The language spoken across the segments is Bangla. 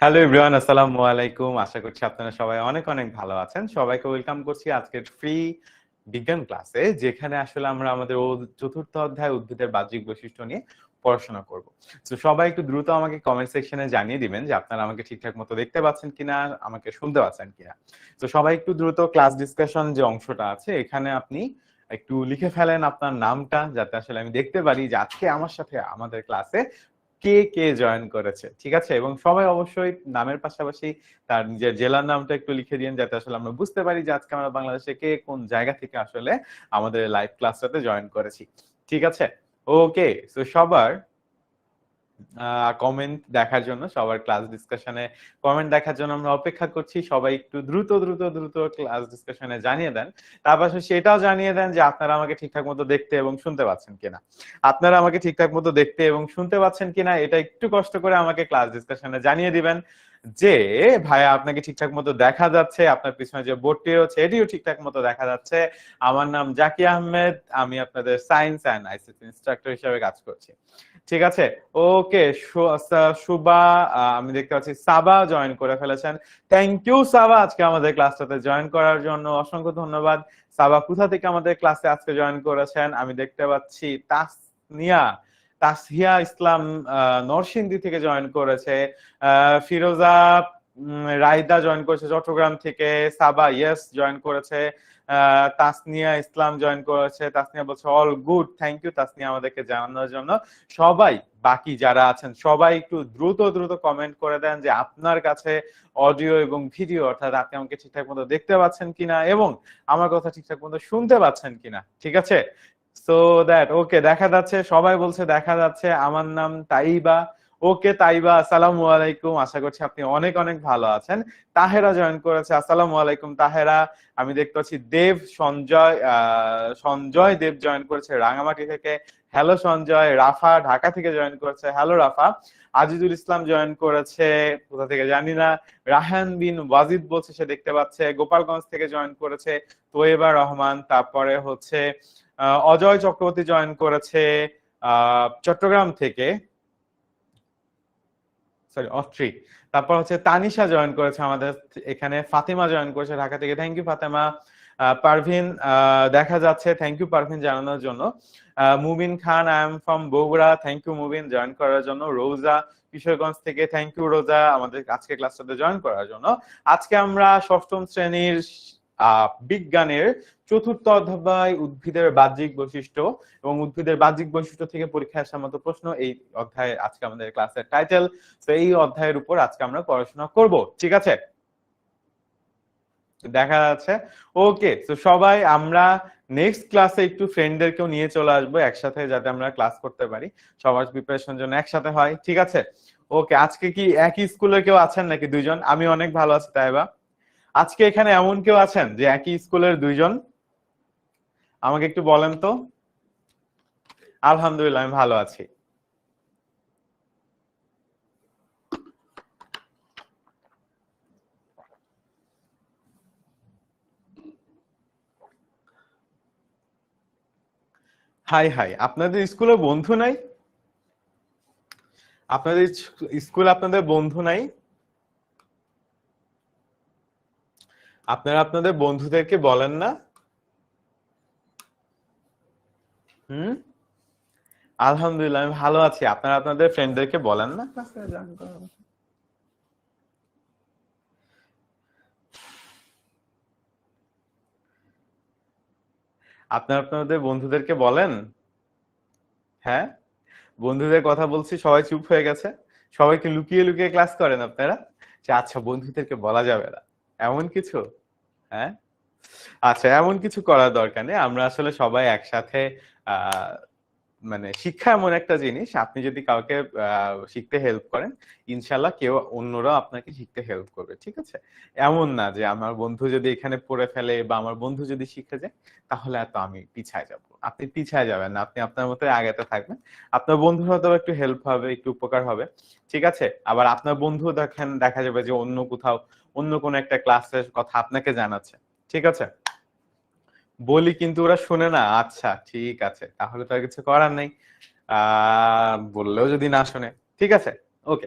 হ্যালো এভরিওয়ান, আসসালামু আলাইকুম। আশা করছি আপনারা সবাই অনেক অনেক ভালো আছেন। সবাইকে ওয়েলকাম করছি আজকের ফ্রি বিজ্ঞান ক্লাসে, যেখানে আসলে আমরা আমাদের চতুর্থ অধ্যায় উদ্ভিদের বাহ্যিক বৈশিষ্ট্য নিয়ে পড়াশোনা করব। তো সবাই একটু দ্রুত আমাকে কমেন্ট সেকশনে জানিয়ে দিবেন যে আপনারা আমাকে ঠিকঠাক মতো দেখতে পাচ্ছেন কিনা, আমাকে শুনতে পাচ্ছেন কিনা। তো সবাই একটু দ্রুত ক্লাস ডিসকাশন যে অংশটা আছে এখানে আপনি একটু লিখে ফেলেন আপনার নামটা, যাতে আসলে আমি দেখতে পারি যে আজকে আমার সাথে আমাদের ক্লাসে কে কে জয়েন করেছে। ঠিক আছে, এবং সবাই অবশ্যই নামের পাশাপাশি তার নিজের জেলার নামটা একটু লিখে দিন, যাতে আসলে আমরা বুঝতে পারি যে আজকে আমরা বাংলাদেশে কে কোন জায়গা থেকে আসলে আমাদের লাইভ ক্লাসটাতে জয়েন করেছি। ঠিক আছে, ওকে। তো সবার কমেন্ট দেখার জন্য, সবার ক্লাস ডিসকাশনে কমেন্ট দেখার জন্য আমরা অপেক্ষা করছি। সবাই একটু দ্রুত দ্রুত দ্রুত ক্লাস ডিসকাশনে জানিয়ে দেন। তার পাশে সেটাও জানিয়ে দেন যে আপনারা আমাকে ঠিকঠাক মতো দেখতে এবং শুনতে পাচ্ছেন কিনা। আপনারা আমাকে ঠিকঠাক মতো দেখতে এবং শুনতে পাচ্ছেন কিনা এটা একটু কষ্ট করে আমাকে ক্লাস ডিসকাশনে জানিয়ে দিবেন। যে ভাইয়া আপনাকে ঠিকঠাক মতো দেখা যাচ্ছে, আপনার পিছনে যে বোর্ডটি রয়েছে এটিও ঠিকঠাক মতো দেখা যাচ্ছে। আমার নাম জাকি আহমেদ, আমি আপনাদের সায়েন্স অ্যান্ড আইসিটি ইনস্ট্রাক্টর হিসেবে কাজ করছি। ঠিক আছে, ওকে। সুবা, আমি দেখতে পাচ্ছি সাবা জয়েন করে ফেলেছেন। থ্যাংক ইউ সাবা, আজকে আমাদের ক্লাসটাতে জয়েন করার জন্য অসংখ্য ধন্যবাদ। সাবা কোথা থেকে আমাদের ক্লাসে আজকে জয়েন করেছেন? আমি দেখতে পাচ্ছি তাসহিয়া ইসলাম নরসিংদী থেকে জয়েন করেছে। ফিরোজা রাইদা জয়েন করেছে চট্টগ্রাম থেকে। সাবা ইয়েস জয়েন করেছে। তাসনিয়া ইসলাম জয়েন করেছে। তাসনিয়া বলছে all good, thank you Tasnia আমাদেরকে জানানোর জন্য। সবাই বাকি যারা আছেন সবাই একটু দ্রুত দ্রুত কমেন্ট করে দেন যে আপনার কাছে অডিও এবং ভিডিও, অর্থাৎ আপনি আমাকে ঠিকঠাক মতো দেখতে পাচ্ছেন কিনা এবং আমার কথা ঠিকঠাক মতো শুনতে পাচ্ছেন কিনা। ঠিক আছে, সো দ্যাট ওকে, দেখা যাচ্ছে, সবাই বলছে দেখা যাচ্ছে। আমার নাম তাইবা। ওকে তাইবা, আসসালামু আলাইকুম, আশা করছি আপনি অনেক অনেক ভালো আছেন। তাহেরা জয়েন করেছে, আসসালামু আলাইকুম তাহেরা। আমি দেখতে পাচ্ছি দেব সঞ্জয় দেব জয়েন করেছে রাঙামাটি থেকে। হ্যালো সঞ্জয়। রাফা ঢাকা থেকে জয়েন করেছে, হ্যালো রাফা। আজিজুল ইসলাম জয়েন করেছে কোথা থেকে জানি না। রাহান বিন ওয়াজিদ বলছে সে দেখতে পাচ্ছে। গোপালগঞ্জ থেকে জয়েন করেছে তোয়েবা রহমান। তারপরে হচ্ছে অজয় চক্রবর্তী জয়েন করেছে চট্টগ্রাম থেকে, সরি অস্ট্রি। তারপর হচ্ছে তানিশা জয়েন করেছে আমাদের এখানে। ফাতিমা জয়েন করেছে ঢাকা থেকে, থ্যাংক ইউ ফাতেমা। পারভিন দেখা যাচ্ছে, থ্যাংক ইউ পারভিন জানানোর জন্য। Mubin Khan, I am from Bogura, thank you Mubin join করার জন্য। রোজা কিশোরগঞ্জ থেকে, থ্যাংক ইউ রোজা আমাদের আজকে ক্লাসটাতে জয়েন করার জন্য। আজকে আমরা ষষ্ঠম শ্রেণীর বিজ্ঞানের চতুর্থ অধ্যায় উদ্ভিদের বাহ্যিক বৈশিষ্ট্য এবং উদ্ভিদের বাহ্যিক বৈশিষ্ট্য থেকে পরীক্ষায় আসার মতো প্রশ্ন, এই অধ্যায়ে আজকে আমাদের ক্লাসের টাইটেল। তো এই অধ্যায়ের উপর আজকে আমরা পড়াশোনা করব। ঠিক আছে, দেখা যাচ্ছে। ওকে, তো সবাই আমরা নেক্সট ক্লাসে একটু ফ্রেন্ডদেরকেও নিয়ে চলে আসবো একসাথে, যাতে আমরা ক্লাস করতে পারি, সবার প্রিপারেশন জন্য একসাথে হয়। ঠিক আছে, ওকে। আজকে কি একই স্কুলে কেউ আছেন নাকি দুইজন? আমি অনেক ভালো আছি তাইবা। আজকে এখানে এমন কেউ আছেন যে একই স্কুলের দুইজন? আমাকে একটু বলেন তো। আলহামদুলিল্লাহ, আমি ভালো আছি। হাই হাই, আপনাদের স্কুলে বন্ধু নাই? আপনাদের স্কুলে আপনাদের বন্ধু নাই? আপনারা আপনাদের বন্ধুদেরকে বলেন না? হুম, আলহামদুলিল্লাহ আমি ভালো আছি। আপনারা আপনাদের ফ্রেন্ডদেরকে বলেন না ক্লাসে জয়েন করার? আপনারা আপনাদের বন্ধুদেরকে বলেন? হ্যাঁ, বন্ধুদের কথা বলছি, সবাই চুপ হয়ে গেছে। সবাইকে লুকিয়ে লুকিয়ে ক্লাস করেন আপনারা? যে আচ্ছা বন্ধুদেরকে বলা যাবে না, এমন কিছু? হ্যাঁ, আচ্ছা, এমন কিছু করার দরকার নেই। আমরা আসলে সবাই একসাথে আহ মানে শিক্ষা এমন একটা জিনিস, আপনি যদি কাউকে শিখতে হেল্প করেন, ইনশাল্লাহ কেউ অন্যরা আপনাকে শিখতে হেল্প করবে। ঠিক আছে, এমন না যে আমার বন্ধু যদি এখানে পড়ে ফেলে বা আমার বন্ধু যদি শিখে যায় তাহলে এত আমি পিছায় যাব। আপনি পিছায় যাবেন না, আপনি আপনার মতো আগাতে থাকবেন। আপনার বন্ধুর হয়তো একটু হেল্প হবে, একটু উপকার হবে। ঠিক আছে, আবার আপনার বন্ধু দেখেন দেখা যাবে যে অন্য কোথাও অন্য কোনো একটা ক্লাসের কথা আপনাকে জানাচ্ছে। ঠিক আছে, বলি কিন্তু ওরা শুনে না। আচ্ছা ঠিক আছে, তাহলে তো আর কিছু করার নেই। বললেও যদি না শুনে। ঠিক আছে, ওকে।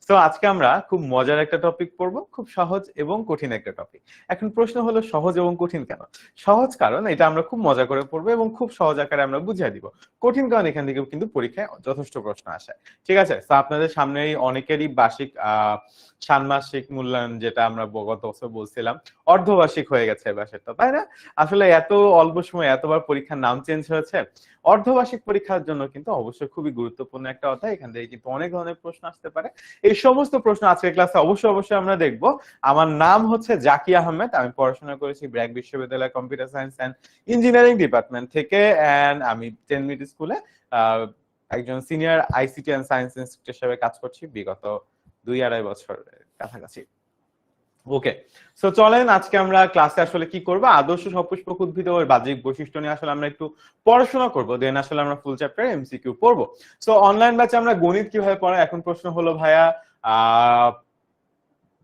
তো আজকে আমরা খুব মজার একটা টপিক পড়বো, খুব সহজ এবং কঠিন একটা টপিক। এখন প্রশ্ন হলো সহজ এবং কঠিন কেন? সহজ কারণ এটা আমরা খুব মজা করে পড়বো এবং খুব সহজ আকারে আমরা বুঝিয়ে দিব। কঠিন কারণ এখান থেকে কিন্তু পরীক্ষায় যথেষ্ট প্রশ্ন আসে। ঠিক আছে, তো আপনাদের সামনেই অনেকেরই বার্ষিক ষান্মাসিক মূল্যায়ন, যেটা আমরা গত বছর বলছিলাম অর্ধবার্ষিক হয়ে গেছে এবারটা, তাই না? আসলে এত অল্প সময় এতবার পরীক্ষার নাম চেঞ্জ হয়েছে। অর্ধবার্ষিক পরীক্ষার জন্য কিন্তু অবশ্যই খুবই গুরুত্বপূর্ণ একটা অধ্যায়, এখান থেকে কিন্তু অনেক ধরনের প্রশ্ন আসতে পারে। এই সমস্ত প্রশ্ন আজকের ক্লাসে অবশ্যই আমরা দেখব। আমার নাম হচ্ছে জাকি আহমেদ, আমি পড়াশোনা করেছি ব্র্যাক বিশ্ববিদ্যালয় computer science and engineering department থেকে, এন্ড আমি 10 মিনিট স্কুলে একজন senior ICT and science institute হিসেবে কাজ করছি বিগত 2-2.5 বছরের কাছাকাছি। ওকে, সো চলেন আজকে আমরা ক্লাসে আসলে কি করব, আদর্শ সপুষ্পক উদ্ভিদ ও বাহ্যিক বৈশিষ্ট্য নিয়ে আসলে আমরা একটু পড়াশোনা করব, দেন আসলে আমরা ফুল চ্যাপ্টার এমসিকিউ পড়ব। সো অনলাইন ব্যাচে আমরা গণিত কিভাবে পড়াই, এখন প্রশ্ন হলো ভাইয়া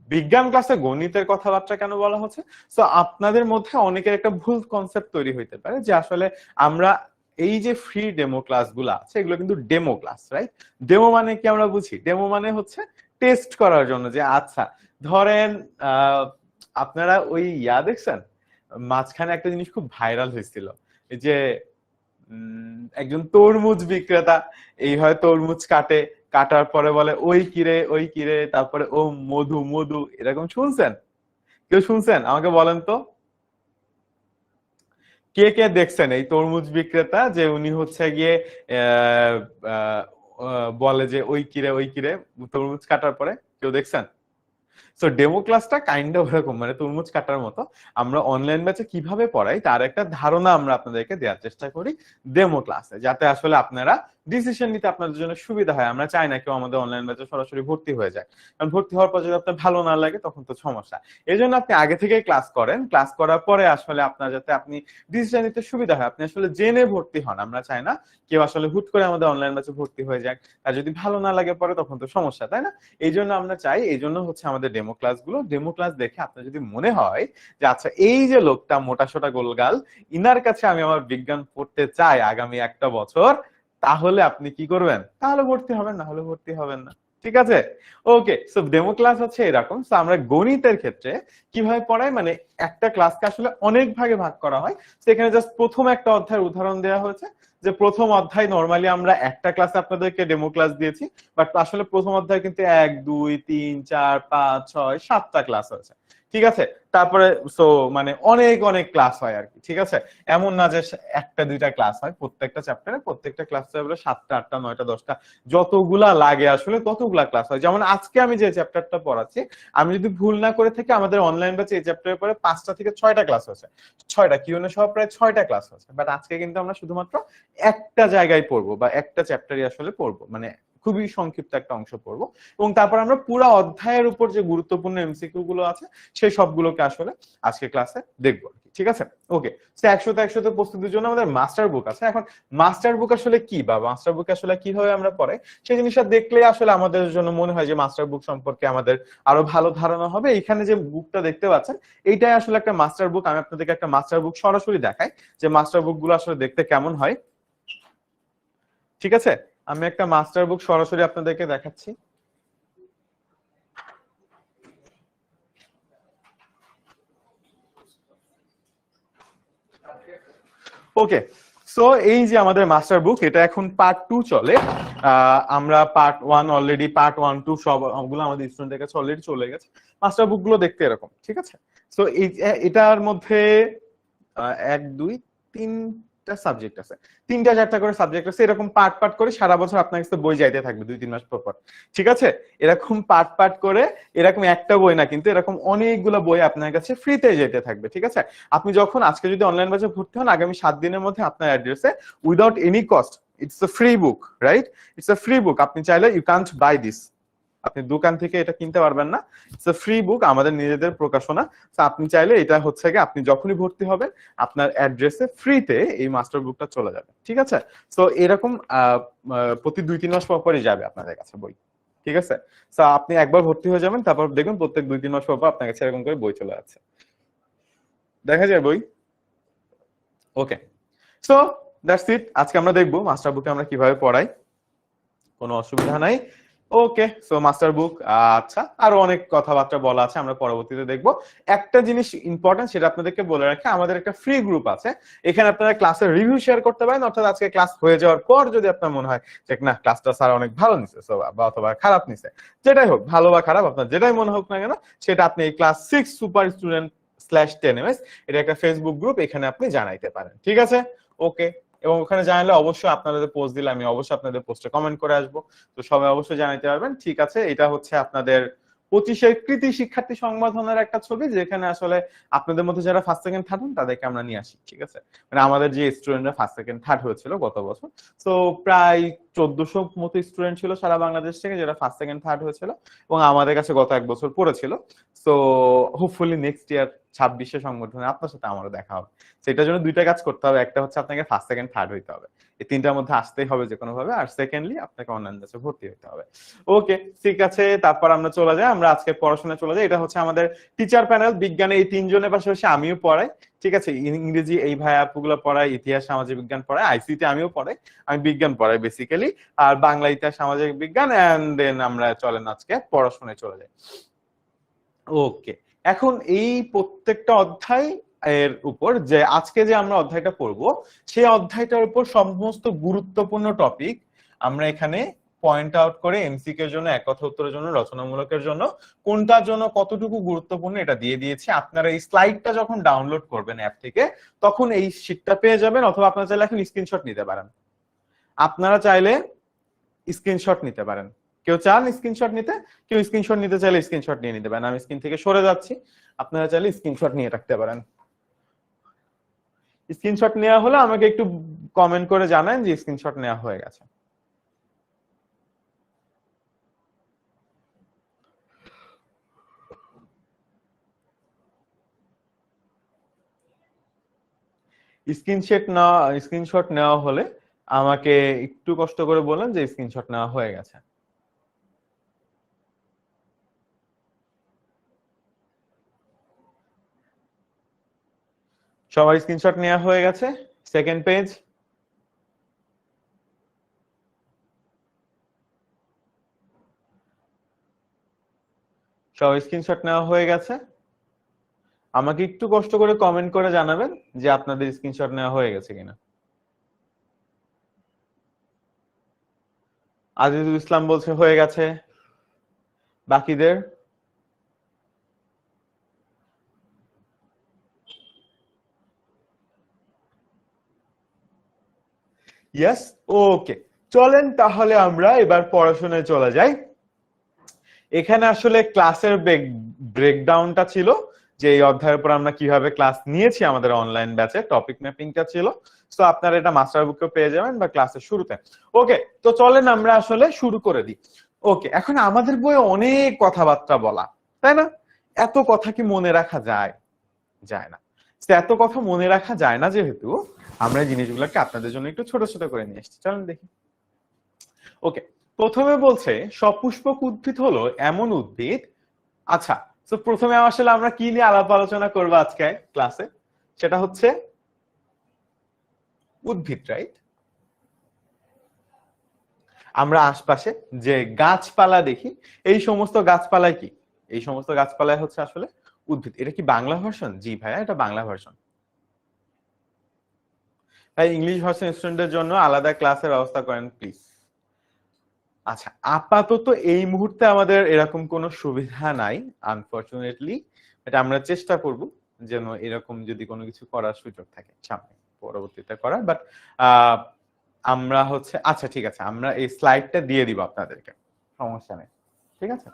বিজ্ঞান ক্লাসে গণিতের কথাবার্তা কেন বলা হচ্ছে? সো আপনাদের মধ্যে অনেকের একটা ভুল কনসেপ্ট তৈরি হইতে পারে যে আসলে আমরা এই যে ফ্রি ডেমো ক্লাসগুলো আছে এগুলো কিন্তু ডেমো ক্লাস, রাইট? ডেমো মানে কি আমরা বুঝি, ডেমো মানে হচ্ছে টেস্ট করার জন্য, যে আচ্ছা ধরেন আপনারা ওই দেখছেন মাঝখানে একটা জিনিস খুব ভাইরাল হয়েছিল, যে একজন তরমুজ বিক্রেতা এই হয় তরমুজ কাটে, কাটার পরে বলে ওই কিরে, তারপরে ও মধু মধু, এরকম শুনছেন? কেউ শুনছেন? আমাকে বলেন তো কে কে দেখছেন এই তরমুজ বিক্রেতা যে উনি হচ্ছে গিয়ে বলে যে ওই কিরে তরমুজ কাটার পরে, কেউ দেখছেন? সো ডেমো ক্লাসটা কাইন্ড অফ এরকম, মানে তরমুজ কাটার মতো। আমরা অনলাইন ব্যাচে কিভাবে পড়াই তার একটা ধারণা আমরা আপনাদেরকে দেওয়ার চেষ্টা করি ডেমো ক্লাসে, যাতে আসলে আপনারা ডিসিশন নিতে আপনাদের জন্য সুবিধা হয়। আমরা চাই না কেউ আমাদের অনলাইন ব্যাচে সরাসরি ভর্তি হয়ে যায়, কারণ ভর্তি হওয়ার পর যদি আপনার ভালো না লাগে তখন তো সমস্যা। এই জন্য আপনি আগে থেকে ক্লাস করেন, ক্লাস করার পরে আসলে আপনার যাতে আপনি ডিসিশন নিতে সুবিধা হয়, আপনি আসলে জেনে ভর্তি হন। আমরা চাই না কেউ আসলে হুট করে আমাদের অনলাইন ব্যাচে ভর্তি হয়ে যায়, আর যদি ভালো না লাগে পরে তখন তো সমস্যা, তাই না? এই জন্য আমরা চাই, এই জন্য হচ্ছে আমাদের ডেমো ক্লাসগুলো। ডেমো ক্লাস দেখে আপনার যদি মনে হয় যে আচ্ছা এই যে লোকটা মোটাসোটা গোলগাল, ইনার কাছে আমি আমার বিজ্ঞান পড়তে চাই আগামী 1 বছর, তাহলে আপনি কি করবেন? তাহলে ভর্তি হবেন, না হলে ভর্তি হবেন না। ঠিক আছে, ওকে। সো ডেমো ক্লাস হচ্ছে এরকম। সো আমরা গণিতের ক্ষেত্রে কিভাবে পড়াই, মানে একটা ক্লাসকে আসলে অনেক ভাগে ভাগ করা হয়। সেখানে জাস্ট প্রথম একটা অধ্যায়ের উদাহরণ দেওয়া হয়েছে, যে প্রথম অধ্যায় নরমালি আমরা একটা ক্লাসে আপনাদেরকে ডেমো ক্লাস দিয়েছি, বাট আসলে প্রথম অধ্যায় কিন্তু 1 2 3 4 5 6 7টা ক্লাস হয়েছে। ঠিক আছে, তারপরে সো মানে অনেক অনেক ক্লাস হয় আর কি। ঠিক আছে, এমন না যে একটা দুইটা ক্লাস হয়, প্রত্যেকটা চ্যাপ্টারে প্রত্যেকটা ক্লাসে 7টা 8টা 9টা 10টা যতগুলা লাগে আসলে ততগুলা ক্লাস হয়। যেমন আজকে আমি যে চ্যাপ্টারটা পড়াচ্ছি, আমি যদি ভুল না করে থাকি আমাদের অনলাইন ব্যাচে এই চ্যাপ্টারের পরে 5টা থেকে 6টা ক্লাস হয়েছে, 6টা কিউএনএ সহ প্রায় 6টা ক্লাস হয়েছে। বাট আজকে কিন্তু আমরা শুধুমাত্র একটা জায়গায় পড়বো বা একটা চ্যাপ্টারই আসলে পড়বো, মানে খুবই সংক্ষিপ্ত একটা অংশ পড়বো, এবং তারপর আমরা পুরো অধ্যায়ের উপর যে গুরুত্বপূর্ণ এমসিকিউ গুলো আছে সেই সবগুলোকে আসলে আজকে ক্লাসে দেখবো। ঠিক আছে, ওকে। সো 100তে প্রস্তুতির জন্য আমাদের মাস্টার বুক আছে। এখন মাস্টার বুক আসলে কি, বা মাস্টার বুক আসলে কিভাবে আমরা পড়াই, সেই জিনিসটা দেখলে আসলে আমাদের জন্য মনে হয় যে মাস্টার বুক সম্পর্কে আমাদের আরো ভালো ধারণা হবে। এখানে যে বুকটা দেখতে পাচ্ছেন এইটাই আসলে একটা মাস্টার বুক। আমি আপনাদেরকে একটা মাস্টার বুক সরাসরি দেখাই যে মাস্টার বুক গুলো আসলে দেখতে কেমন হয়। ঠিক আছে, আমি একটা মাস্টার বুক সরাসরি আপনাদেরকে দেখাচ্ছি। ওকে, সো এই যে আমাদের মাস্টার বুক, এটা এখন পার্ট 2 চলে। আমরা পার্ট 1 অলরেডি, পার্ট 1 2 সবগুলো আমাদের স্টুডেন্টের কাছে অলরেডি চলে গেছে। মাস্টার বুক গুলো দেখতে এরকম। ঠিক আছে, সো এটার মধ্যে 1 2 3টা সাবজেক্ট আছে, 3টা 4টা করে সাবজেক্ট আছে। এরকম পার্ট পার্ট করে সারা বছর আপনার কাছে বই যাইতে থাকবে 2-3 মাস পর পর। ঠিক আছে, এরকম পার্ট পার্ট করে, এরকম একটা বই না কিন্তু এরকম অনেকগুলো বই আপনার কাছে ফ্রিতে যেতে থাকবে। ঠিক আছে, আপনি যখন আজকে যদি অনলাইন ব্যাচে ভর্তি হন, আগামী 7 দিনের মধ্যে আপনার অ্যাড্রেসে without any cost, it's a free book, right? It's a free book. আপনি চাইলে ইউ কান্ট বাই দিস, আপনি দোকান থেকে এটা কিনতে পারবেন না। ইটস আ ফ্রি বুক, আমাদের নিজেদের প্রকাশনা। তো আপনি চাইলে এটা হচ্ছে কি, আপনি যখনই ভর্তি হবেন আপনার অ্যাড্রেসে ফ্রিতে এই মাস্টার বুকটা চলে যাবে। ঠিক আছে, তো এরকম প্রতি 2-3 মাস পর পরই যাবে আপনাদের কাছে বই। ঠিক আছে, তো আপনি একবার ভর্তি হয়ে যাবেন, তারপর দেখুন প্রত্যেক 2-3 মাস পর পর আপনার কাছে এরকম করে বই চলে যাচ্ছে, দেখা যায় বই। ওকে, সো দ্যাটস ইট। আজকে আমরা দেখবো মাস্টার বুকে আমরা কিভাবে পড়াই, কোনো অসুবিধা নাই। ওকে, সো মাস্টার বুক। আচ্ছা, আরো অনেক কথাবার্তা বলা আছে, আমরা পরবর্তীতে দেখব। একটা জিনিস ইম্পর্টেন্ট, সেটা আপনাদেরকে বলে রাখি, আমাদের একটা ফ্রি গ্রুপ আছে, এখানে আপনারা ক্লাসের রিভিউ শেয়ার করতে পারেন। অর্থাৎ আজকে ক্লাস হয়ে যাওয়ার পর যদি আপনার মনে হয় যে না ক্লাসটা স্যার অনেক ভালো নিছে বা অথবা খারাপ নিছে, যেটাই হোক, ভালো বা খারাপ, আপনার যেটাই মনে হোক না কেন, সেটা আপনি এই class 6 super student slash 10ms, এটা একটা ফেসবুক গ্রুপ, এখানে আপনি জানাইতে পারেন। ঠিক আছে? ওকে। এবং ওখানে জানালে অবশ্যই আপনাদের পোস্ট দিলে আমি অবশ্যই আপনাদের পোস্টে কমেন্ট করে আসবো। তো সবাই অবশ্যই জানাতে পারবেন। ঠিক আছে, এটা হচ্ছে আপনাদের 25 কৃতি শিক্ষার্থী সংবর্ধনার একটা ছবি, যেখানে আসলে আপনাদের মধ্যে যারা ফার্স্ট সেকেন্ড থার্ড হন তাদেরকে আমরা নিয়ে আসি। ঠিক আছে, মানে আমাদের যে স্টুডেন্টরা ফার্স্ট সেকেন্ড থার্ড হয়েছিল গত বছর, তো প্রায় 1400 মতো স্টুডেন্ট ছিল সারা বাংলাদেশ থেকে যারা ফার্স্ট সেকেন্ড থার্ড হয়েছিল, এবং আমাদের কাছে গত এক বছর পড়েছিল। সো হোপফুলি নেক্সট ইয়ার 26-এ সংবর্ধনায় আপনার সাথে আমারও দেখা হবে। সেটার জন্য দুইটা কাজ করতে হবে, একটা হচ্ছে আপনাকে ফার্স্ট সেকেন্ড থার্ড হইতে হবে, এই তিনটার মধ্যে আসতেই হবে যে কোনো ভাবে, আর সেকেন্ডলি আপনাকে অনলাইন ব্যাচে ভর্তি হতে হবে। ওকে, ঠিক আছে, তারপর আমরা চলে যাই, আমরা আজকে পড়াশোনায় চলে যাই। এটা হচ্ছে আমাদের টিচার প্যানেল। বিজ্ঞানে এই তিনজনের পাশাপাশি আমিও পড়াই। ঠিক আছে, ইংরেজি এই ভাই আপুগুলো পড়াই, ইতিহাস সামাজিক বিজ্ঞান পড়াই, আইসিটি আমিও পড়াই, আমি বিজ্ঞান পড়াই বেসিক্যালি, আর বাংলা ইতিহাস সামাজিক বিজ্ঞান, এন্ড দেন আমরা চলেন আজকে পড়াশোনায় চলে যাই। ওকে, এখন এই প্রত্যেকটা অধ্যায় এর উপর যে আজকে যে আমরা অধ্যায়টা পড়বো, সেই অধ্যায়টার উপর সমস্ত গুরুত্বপূর্ণ টপিক আমরা এখানে পয়েন্ট আউট করে এমসিকিউ এর জন্য, এক কথা উত্তরের জন্য, রচনামূলকের জন্য কোনটার জন্য কতটুকু গুরুত্বপূর্ণ এটা দিয়ে দিয়েছি। আপনারা এই স্লাইডটা যখন ডাউনলোড করবেন অ্যাপ থেকে, তখন এই শীটটা পেয়ে যাবেন, অথবা আপনারা চাইলে এখন স্ক্রিনশট নিতে পারেন। আপনারা চাইলে স্ক্রিনশট নিতে পারেন, কেউ চান স্ক্রিনশট নিতে, কেউ স্ক্রিনশট নিতে চাইলে স্ক্রিনশট নিয়ে নিতে পারেন। আমি স্ক্রিন থেকে সরে যাচ্ছি, আপনারা চাইলে স্ক্রিনশট নিয়ে রাখতে পারেন। স্ক্রিনশট নেওয়া হলে আমাকে একটু কমেন্ট করে জানান যে স্ক্রিনশট নেওয়া হয়ে গেছে। স্ক্রিনশট নেওয়া হলে আমাকে একটু কষ্ট করে বলেন যে স্ক্রিনশট নেওয়া হয়ে গেছে। সবার স্ক্রিনশট নেওয়া হয়ে গেছে? Second page. সবার স্ক্রিনশট নেওয়া হয়ে গেছে? আমাকে একটু কষ্ট করে কমেন্ট করে জানাবেন যে আপনাদের স্ক্রিনশট নেওয়া হয়ে গেছে কিনা। আজিজুল ইসলাম বলছে হয়ে গেছে। বাকিদের? ইয়েস। ওকে, চলেন তাহলে আমরা এবার পড়াশোনায় চলে যাই। এখানে আসলে ক্লাসের ব্রেকডাউনটা ছিল, যে এই অধ্যায়ের উপর আমরা কিভাবে ক্লাস নিয়েছি আমাদের অনলাইন ব্যাচে, টপিক ম্যাপিংটা ছিল। সো আপনারা এটা মাস্টার বুকে পেয়ে যাবেন বা ক্লাসের শুরুতে। ওকে, তো চলেন আমরা আসলে শুরু করে দিই। ওকে, এখন আমাদের বইয়ে অনেক কথাবার্তা বলা, তাই না? এত কথা কি মনে রাখা যায়? যায় না। এত কথা মনে রাখা যায় না, যেহেতু আমরা এই জিনিসগুলোকে আপনাদের জন্য একটু ছোট ছোট করে নিয়ে এসেছি। চলেন দেখি। ওকে, প্রথমে বলছে সপুষ্পক উদ্ভিদ হলো এমন উদ্ভিদ। আচ্ছা, তো প্রথমে আসলে আমরা কি নিয়ে আলাপ আলোচনা করবো আজকে ক্লাসে, সেটা হচ্ছে উদ্ভিদ, রাইট? আমরা আশপাশে যে গাছপালা দেখি, এই সমস্ত গাছপালায় কি, এই সমস্ত গাছপালায় হচ্ছে আসলে উদ্ভিদ। এটা কি বাংলা ভার্সন? জি ভাইয়া, এটা বাংলা ভার্সন। তাই ইংলিশ ভার্সন স্টুডেন্টদের জন্য আলাদা ক্লাসের ব্যবস্থা করেন প্লিজ। আচ্ছা, আপাতত এই মুহূর্তে আমাদের এরকম কোনো সুবিধা নাই আনফরচুনেটলি, এটা আমরা চেষ্টা করব যেন এরকম যদি কোনো কিছু করার সুযোগ থাকে সামনে পরবর্তীতে করার। বাট আমরা হচ্ছে, আচ্ছা ঠিক আছে, আমরা এই স্লাইডটা দিয়ে দিব আপনাদেরকে, সমস্যা নেই। ঠিক আছে,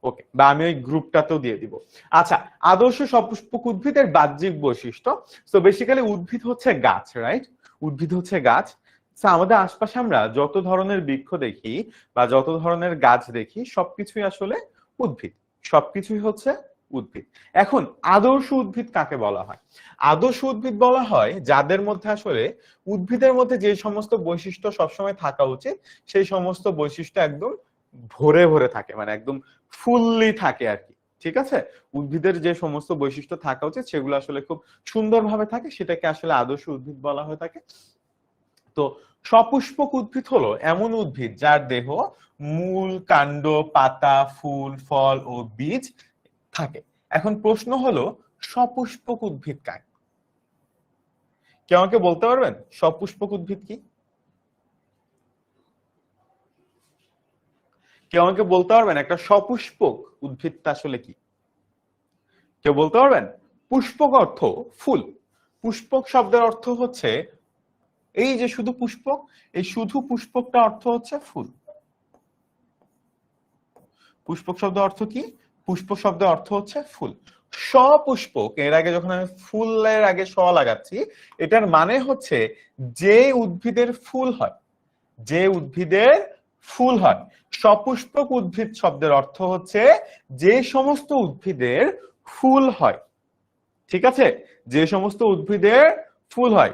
ওকে, বা আমি ওই গ্রুপটাতেও দিয়ে দিব। আচ্ছা, আদর্শ সপুষ্পক উদ্ভিদের বাহ্যিক বৈশিষ্ট্য। তো বেসিক্যালি উদ্ভিদ হচ্ছে গাছ, রাইট? উদ্ভিদ হচ্ছে গাছ। আমাদের আশপাশে আমরা যত ধরনের বৃক্ষ দেখি বা যত ধরনের গাছ দেখি, সবকিছুই আসলে উদ্ভিদ, সবকিছুই হচ্ছে উদ্ভিদ। এখন আদর্শ উদ্ভিদ কাকে বলা হয়? আদর্শ উদ্ভিদ বলা হয় যাদের মধ্যে আসলে উদ্ভিদের মধ্যে যে সমস্ত বৈশিষ্ট্য সবসময় থাকা উচিত, সেই সমস্ত বৈশিষ্ট্য একদম ভরে ভরে থাকে, মানে একদম ফুললি থাকে আর কি। ঠিক আছে, উদ্ভিদের যে সমস্ত বৈশিষ্ট্য থাকা উচিত সেগুলো আসলে খুব সুন্দরভাবে থাকে, সেটাকে আসলে আদর্শ উদ্ভিদ বলা হয়ে থাকে। তো সপুষ্পক উদ্ভিদ হলো এমন উদ্ভিদ যার দেহ মূল, কাণ্ড, পাতা, ফুল, ফল ও বীজ থাকে। এখন প্রশ্ন হলো সপুষ্পক উদ্ভিদ কাকে? কেউ আমাকে বলতে পারবেন সপুষ্পক উদ্ভিদ কি? কেউ আমাকে বলতে পারবেন একটা সপুষ্পক উদ্ভিদটা আসলে কি? কেউ বলতে পারবেন? পুষ্পক অর্থ ফুল। পুষ্পক শব্দের অর্থ হচ্ছে এই যে শুধু পুষ্পক, এই শুধু পুষ্পকটা অর্থ হচ্ছে ফুল। পুষ্পক শব্দের অর্থ কি? পুষ্প শব্দের অর্থ হচ্ছে ফুল। সপুষ্পক, এর আগে যখন আমি ফুলের আগে স লাগাচ্ছি, এটার মানে হচ্ছে যে উদ্ভিদের ফুল হয়, যে উদ্ভিদের ফুল হয়। সপুষ্পক উদ্ভিদ শব্দের অর্থ হচ্ছে যে সমস্ত উদ্ভিদের ফুল হয়। ঠিক আছে? যে সমস্ত উদ্ভিদের ফুল হয়,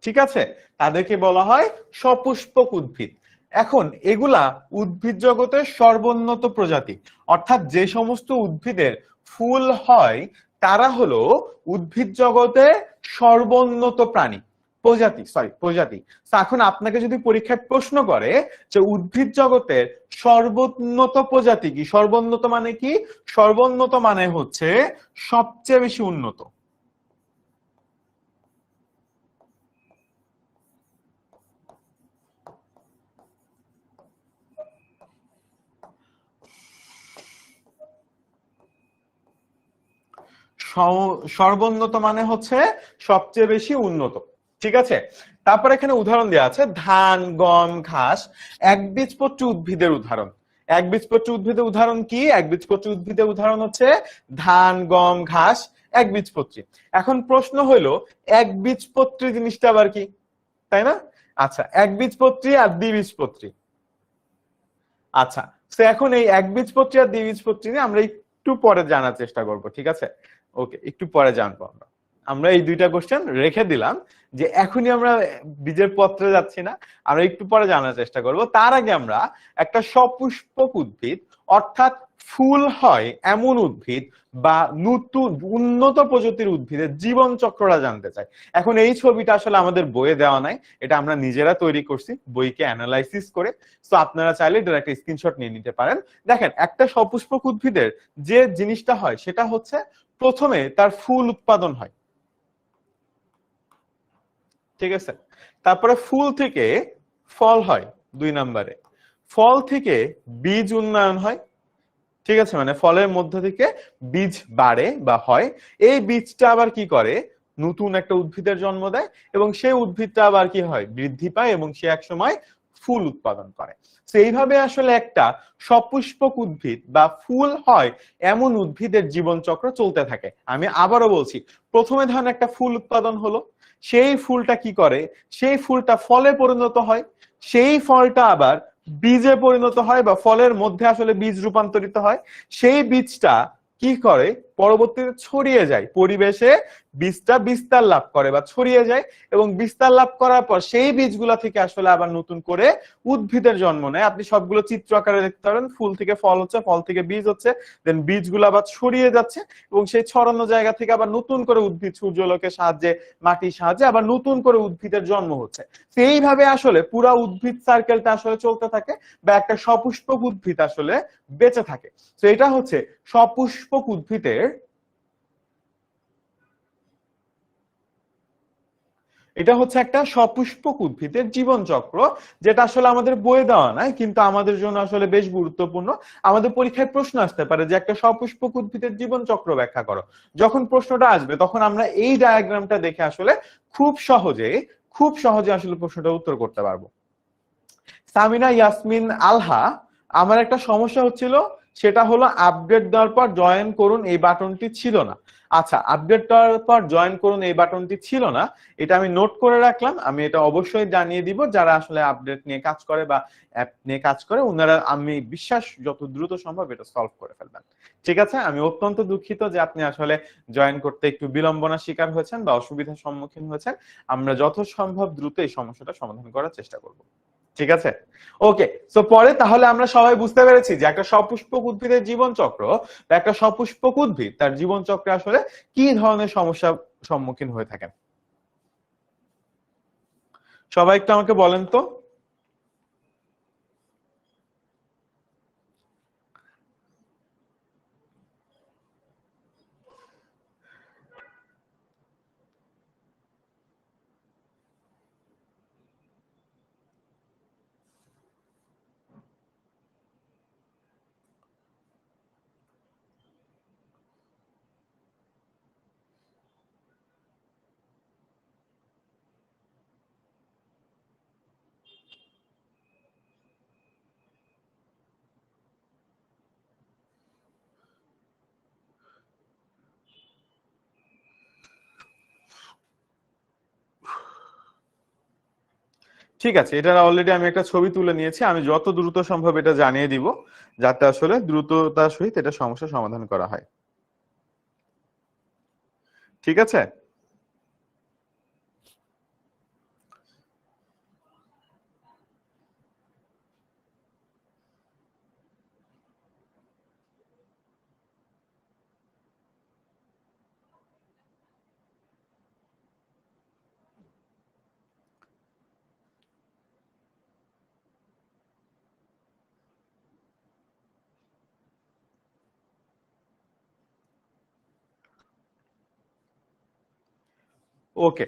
ঠিক আছে, তাদেরকে বলা হয় সপুষ্পক উদ্ভিদ। এখন এগুলা উদ্ভিদ জগতের সর্বোন্নত প্রজাতি, অর্থাৎ যে সমস্ত উদ্ভিদের ফুল হয় তারা হলো উদ্ভিদ জগতের সর্বোন্নত প্রাণী, প্রজাতি। এখন আপনাকে যদি পরীক্ষায় প্রশ্ন করে যে উদ্ভিদ জগতের সর্বোন্নত প্রজাতি কি, সর্বোন্নত মানে কি? সর্বোন্নত মানে হচ্ছে সবচেয়ে বেশি উন্নত। সর্বোন্নত মানে হচ্ছে সবচেয়ে বেশি উন্নত। ঠিক আছে? তারপর এখানে উদাহরণ দেওয়া আছে ধান, গম, ঘাস একবীজপত্রী উদ্ভিদের উদাহরণ। একবীজপত্রী উদ্ভিদের উদাহরণ কি? একবীজপত্রী উদ্ভিদের উদাহরণ হচ্ছে ধান, গম, ঘাস একবীজপত্রী। এখন প্রশ্ন হইলো একবীজপত্রী জিনিসটা আবার কি, তাই না? আচ্ছা, একবীজপত্রী আর দ্বিবীজপত্রী। আচ্ছা, তো এখন এই একবীজপত্রী আর দ্বিবীজপত্রী নিয়ে আমরা একটু পরে জানার চেষ্টা করব। ঠিক আছে? ওকে, একটু পরে জানবো আমরা। আমরা এই দুইটা কোশ্চেন রেখে দিলাম যে এখনই আমরা বীজের পত্রে যাচ্ছি না, আমরা একটু পরে জানার চেষ্টা করব। তার আগে আমরা একটা সপুষ্পক উদ্ভিদ অর্থাৎ ফুল হয় এমন উদ্ভিদ বা নতুন উন্নত প্রজাতির উদ্ভিদের জীবন চক্রটা জানতে চাই। এখন এই ছবিটা আসলে আমাদের বইয়ে দেওয়া নাই, এটা আমরা নিজেরা তৈরি করছি বইকে অ্যানালাইসিস করে। তো আপনারা চাইলে এটার একটা স্ক্রিনশট নিয়ে নিতে পারেন। দেখেন, একটা সপুষ্পক উদ্ভিদের যে জিনিসটা হয় সেটা হচ্ছে প্রথমে তার ফুল উৎপাদন হয়। ঠিক আছে? তারপরে ফুল থেকে ফল হয় 2 নম্বরে। ফল থেকে বীজ উন্নয়ন হয়। ঠিক আছে? মানে ফলের মধ্য থেকে বীজ বাড়ে বা হয়। এই বীজটা আবার কি করে? নতুন একটা উদ্ভিদের জন্ম দেয় এবং সেই উদ্ভিদটা আবার কি হয়? বৃদ্ধি পায় এবং সে এক সময় ফুল উৎপাদন করে। এইভাবে আসলে একটা সপুষ্পক উদ্ভিদ বা ফুল হয় এমন উদ্ভিদের জীবন চক্র চলতে থাকে। আমি আবারও বলছি, প্রথমে ধরেন একটা ফুল উৎপাদন হলো, সেই ফুলটা কি করে? সেই ফুলটা ফলে পরিণত হয়, সেই ফলটা আবার বীজে পরিণত হয় বা ফলের মধ্যে আসলে বীজ রূপান্তরিত হয়। সেই বীজটা কি করে? পরবর্তীতে ছড়িয়ে যায় পরিবেশে, বীজটা বিস্তার লাভ করে বা ছড়িয়ে যায় এবং বিস্তার লাভ করার পর সেই বীজগুলা থেকে আসলে আবার নতুন করে উদ্ভিদের জন্ম নেয়। আপনি সবগুলো চিত্র আকারে দেখতে পারেন, ফুল থেকে ফল হচ্ছে, ফল থেকে বীজ হচ্ছে, দেন বীজগুলো আবার ছড়িয়ে যাচ্ছে এবং সেই ছড়ানো জায়গা থেকে আবার নতুন করে উদ্ভিদ সূর্যালোকের সাহায্যে, মাটির সাহায্যে আবার নতুন করে উদ্ভিদের জন্ম হচ্ছে। এইভাবে আসলে পুরা উদ্ভিদ সার্কেলটা আসলে চলতে থাকে বা একটা সপুষ্পক উদ্ভিদ আসলে বেঁচে থাকে। তো এটা হচ্ছে সপুষ্পক উদ্ভিদের, এটা হচ্ছে একটা সপুষ্পক উদ্ভিদের জীবন চক্র, যেটা আসলে আমাদের বইয়ে দেওয়া নাই কিন্তু আমাদের জন্য আসলে বেশ গুরুত্বপূর্ণ। আমাদের পরীক্ষায় প্রশ্ন আসতে পারে যে একটা সপুষ্পক উদ্ভিদের জীবন চক্র ব্যাখ্যা করো। যখন প্রশ্নটা আসবে তখন আমরা এই ডায়াগ্রামটা দেখে আসলে খুব সহজে আসলে প্রশ্নটা উত্তর করতে পারবো। সামিনা ইয়াসমিন আলহা, আমার একটা সমস্যা হচ্ছিল, সেটা হলো আপডেট দেওয়ার পর জয়েন করুন এই বাটনটি ছিল না। আচ্ছা, আপডেট দেওয়ার পর জয়েন করুন এই বাটনটি ছিল না, এটা আমি নোট করে রাখলাম। আমি এটা অবশ্যই জানিয়ে দিব যারা আসলে আপডেট নিয়ে কাজ করে বা অ্যাপ নিয়ে কাজ করে, ওনারা আমি বিশ্বাস যত দ্রুত সম্ভব এটা সলভ করে ফেলবেন। ঠিক আছে? আমি অত্যন্ত দুঃখিত যে আপনি আসলে জয়েন করতে একটু বিলম্বনার শিকার হয়েছেন বা অসুবিধার সম্মুখীন হয়েছেন। আমরা যত সম্ভব দ্রুত এই সমস্যাটা সমাধান করার চেষ্টা করব। ঠিক আছে? ওকে, সো পরে তাহলে আমরা সবাই বুঝতে পেরেছি যে একটা সপুষ্পক উদ্ভিদের জীবন চক্র বা একটা সপুষ্পক উদ্ভিদ তার জীবন চক্রে আসলে কি ধরনের সমস্যার সম্মুখীন হয়ে থাকেন। সবাই একটু আমাকে বলেন তো। ঠিক আছে, এটা অলরেডি আমি একটা ছবি তুলে নিয়েছি, আমি যত দ্রুত সম্ভব এটা জানিয়ে দিব, যাতে আসলে দ্রুততার সহিত এটা সমস্যা সমাধান করা হয়। ঠিক আছে। ওকে,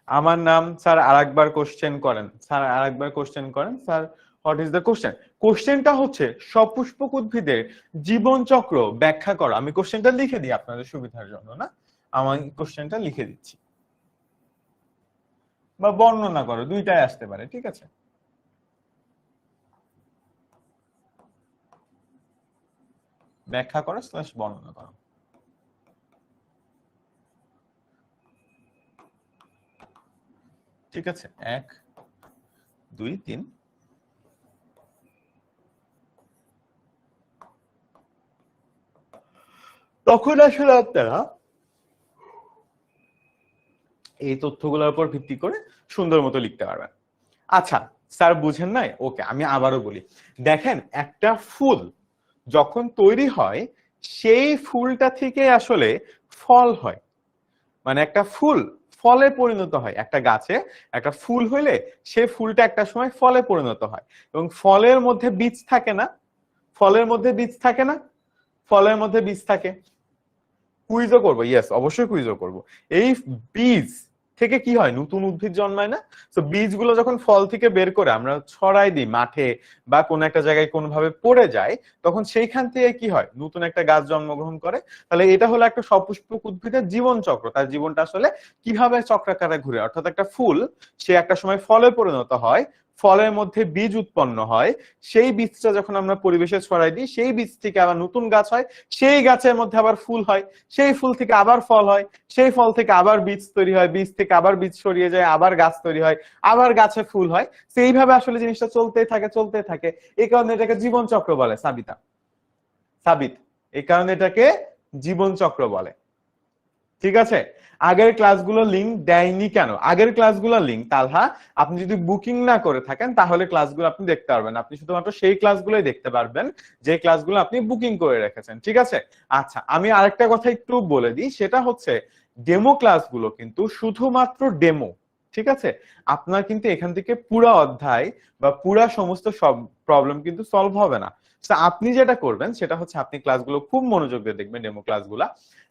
আমার নাম স্যার, আরেকবার কোশ্চেন করেন স্যার, আরেকবার কোশ্চেন করেন sir. What is the question? কোশ্চেনটা হচ্ছে সপুষ্পক উদ্ভিদের জীবন চক্র ব্যাখ্যা করো। আমি কোশ্চেনটা লিখে দিই আপনাদের সুবিধার জন্য, না আমি কোশ্চেনটা লিখে দিচ্ছি, বা বর্ণনা করো, দুইটাই আসতে পারে, ঠিক আছে। ব্যাখ্যা করো স্ল্যাশ বর্ণনা করো। ঠিক আছে, 1 2 3। তখন আসলে আপনারা এই তথ্যগুলোর উপর ভিত্তি করে সুন্দর মতো লিখতে পারবেন। আচ্ছা স্যার বুঝেন নাই, ওকে আমি আবারও বলি। দেখেন, একটা ফুল যখন তৈরি হয়, সেই ফুলটা থেকে আসলে ফল হয়। মানে একটা ফুল ফলে পরিণত হয়, একটা গাছে একটা ফুল হইলে সে ফুলটা একটা সময় ফলে পরিণত হয়, এবং ফলের মধ্যে বীজ থাকে না? ফলের মধ্যে বীজ থাকে না? ফলের মধ্যে বীজ থাকে। কুইজও করবো, ইয়েস অবশ্যই কুইজও করবো। এই বীজ থেকে কি হয়, নতুন উদ্ভিদ জন্মায় না? তো বীজগুলো যখন ফল থেকে বের করে আমরা ছড়াই দিই মাঠে বা কোন একটা জায়গায় কোনোভাবে পড়ে যায়, তখন সেইখান থেকে কি হয়, নতুন একটা গাছ জন্মগ্রহণ করে। তাহলে এটা হলো একটা সপুষ্পক উদ্ভিদের জীবন চক্র, তার জীবনটা আসলে কিভাবে চক্রাকারে ঘুরে। অর্থাৎ একটা ফুল, সে একটা সময় ফলে পরিণত হয়, ফলের মধ্যে বীজ উৎপন্ন হয়, সেই বীজটা যখন আমরা পরিবেশে ছড়াই দিই, সেই বীজ থেকে আবার নতুন গাছ হয়, সেই গাছের মধ্যে আবার ফুল হয়, সেই ফুল থেকে আবার ফল হয়, সেই ফল থেকে আবার বীজ তৈরি হয়, বীজ থেকে আবার বীজ ছড়িয়ে যায়, আবার গাছ তৈরি হয়, আবার গাছে ফুল হয়। সেইভাবে আসলে জিনিসটা চলতেই থাকে চলতেই থাকে। এই কারণে এটাকে জীবন চক্র বলে। সাবিতা, সাবিত, এই কারণে এটাকে জীবন চক্র বলে। ঠিক আছে। আগের ক্লাসগুলোর লিংক দেয়নি কেন? আগের ক্লাসগুলোর লিংক তালহা আপনি যদি বুকিং না করে থাকেন, তাহলে ক্লাসগুলো আপনি দেখতে পারবেন। আপনি শুধুমাত্র সেই ক্লাসগুলোই দেখতে পারবেন যে ক্লাসগুলো আপনি বুকিং করে রেখেছেন। ঠিক আছে। আচ্ছা আমি আরেকটা কথা একটু বলে দিই, সেটা হচ্ছে ডেমো ক্লাসগুলো কিন্তু শুধুমাত্র ডেমো। ঠিক আছে। আপনার কিন্তু এখান থেকে পুরা অধ্যায় বা পুরা সমস্ত সব প্রবলেম কিন্তু সলভ হবে না। আপনি যেটা করবেন সেটা হচ্ছে আপনি ক্লাসগুলো খুব মনোযোগ দিয়ে দেখবেন, ডেমো ক্লাসগুলা।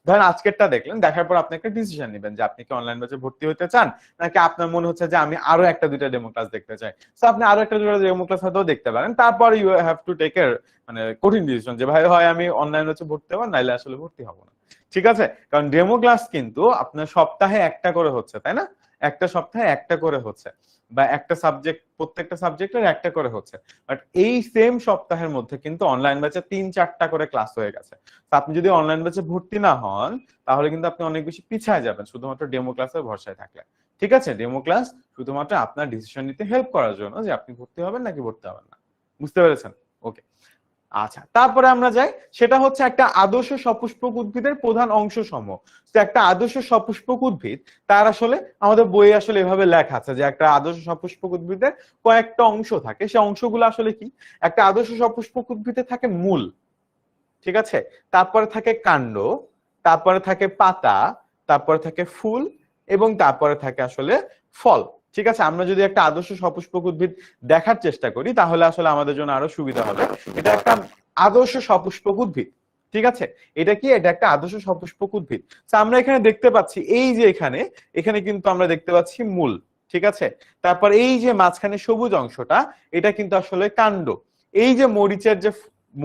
ধরেন আজকেরটা দেখলেন, দেখার পর আপনি একটা ডিসিশন নেবেন যে আপনি কি অনলাইন ব্যাচে ভর্তি হতে চান, নাকি আপনার মনে হচ্ছে যে আমি আরো একটা দুইটা ডেমো ক্লাস দেখতে চাই। তো আপনি আরো একটা দুইটা ডেমো ক্লাস হয়তো দেখতে পারেন, তারপর ইউ হ্যাভ টু টেক এর মানে কঠিন ডিসিশন যে ভাই হয় আমি অনলাইন ব্যাচে ভর্তি হবো, নাইলে আসলে ভর্তি হবো না। ঠিক আছে। কারণ ডেমো ক্লাস কিন্তু আপনার সপ্তাহে একটা করে হচ্ছে, তাই না? একটা সপ্তাহে একটা করে হচ্ছে, বা একটা সাবজেক্ট, প্রত্যেকটা সাবজেক্টের একটা করে হচ্ছে। বাট এই সেম সপ্তাহের মধ্যে কিন্তু অনলাইন ব্যাচে 3-4টা করে ক্লাস হয়ে গেছে। তো আপনি যদি অনলাইন ব্যাচে ভর্তি না হন, তাহলে কিন্তু আপনি অনেক বেশি পিছিয়ে যাবেন শুধুমাত্র ডেমো ক্লাসের ভরসায় থাকলে। ঠিক আছে। ডেমো ক্লাস শুধুমাত্র আপনার ডিসিশন নিতে হেল্প করার জন্য, যে আপনি ভর্তি হবেন নাকি ভর্তি হবেন না। বুঝতে পেরেছেন? ওকে। আচ্ছা তারপরে আমরা যাই, সেটা হচ্ছে একটা আদর্শ সপুষ্পক উদ্ভিদের প্রধান অংশ সমূহ। তো একটা আদর্শ সপুষ্পক উদ্ভিদ, তার আসলে আমাদের বইয়ে আসলে এভাবে লেখা আছে যে একটা আদর্শ সপুষ্পক উদ্ভিদের কয়েকটা অংশ থাকে। সেই অংশগুলো আসলে কি? একটা আদর্শ সপুষ্পক উদ্ভিদে থাকে মূল, ঠিক আছে, তারপরে থাকে কাণ্ড, তারপরে থাকে পাতা, তারপরে থাকে ফুল, এবং তারপরে থাকে আসলে ফল। ঠিক আছে, আমরা যদি একটা আদর্শ সপুষ্পক উদ্ভিদ দেখার চেষ্টা করি তাহলে আসলে আমাদের জন্য আরো সুবিধা হবে। এটা একটা আদর্শ সপুষ্পক উদ্ভিদ। ঠিক আছে, এটা কি, এটা একটা আদর্শ সপুষ্পক উদ্ভিদ। আমরা এখানে দেখতে পাচ্ছি, এই যে এখানে এখানে কিন্তু আমরা দেখতে পাচ্ছি মূল। ঠিক আছে, তারপর এই যে মাঝখানে সবুজ অংশটা, এটা কিন্তু আসলে কাণ্ড। এই যে মরিচের যে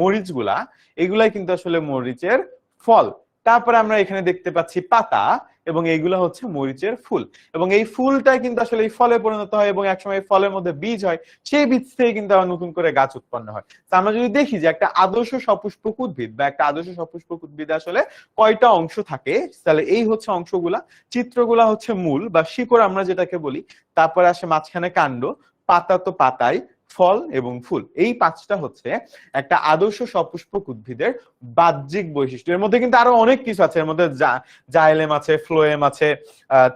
মরিচগুলা, এগুলাই কিন্তু আসলে মরিচের ফল। তারপরে আমরা এখানে দেখতে পাচ্ছি পাতা, এবং এইগুলো হচ্ছে মরিচের ফুল। এবং এই ফুলটাই কিন্তু আসলে এই ফলে পরিণত হয়, এবং একসময় ফলের মধ্যে বীজ হয়, সেই বীজ থেকে কিন্তু আবার নতুন করে গাছ উৎপন্ন হয়। আমরা যদি দেখি যে একটা আদর্শ সপুষ্পক উদ্ভিদ বা একটা আদর্শ সপুষ্পক উদ্ভিদে আসলে কয়টা অংশ থাকে, তাহলে এই হচ্ছে অংশগুলা। চিত্রগুলা হচ্ছে মূল বা শিকড় আমরা যেটাকে বলি, তারপরে আসে মাঝখানে কাণ্ড, পাতা তো পাতায়, ফল এবং ফুল। এই পাঁচটা হচ্ছে একটা আদর্শ সপুষ্পক উদ্ভিদের বাহ্যিক বৈশিষ্ট্য। এর মধ্যে কিন্তু আরো অনেক কিছু আছে, এর মধ্যে জাইলেম আছে, ফ্লোয়েম আছে,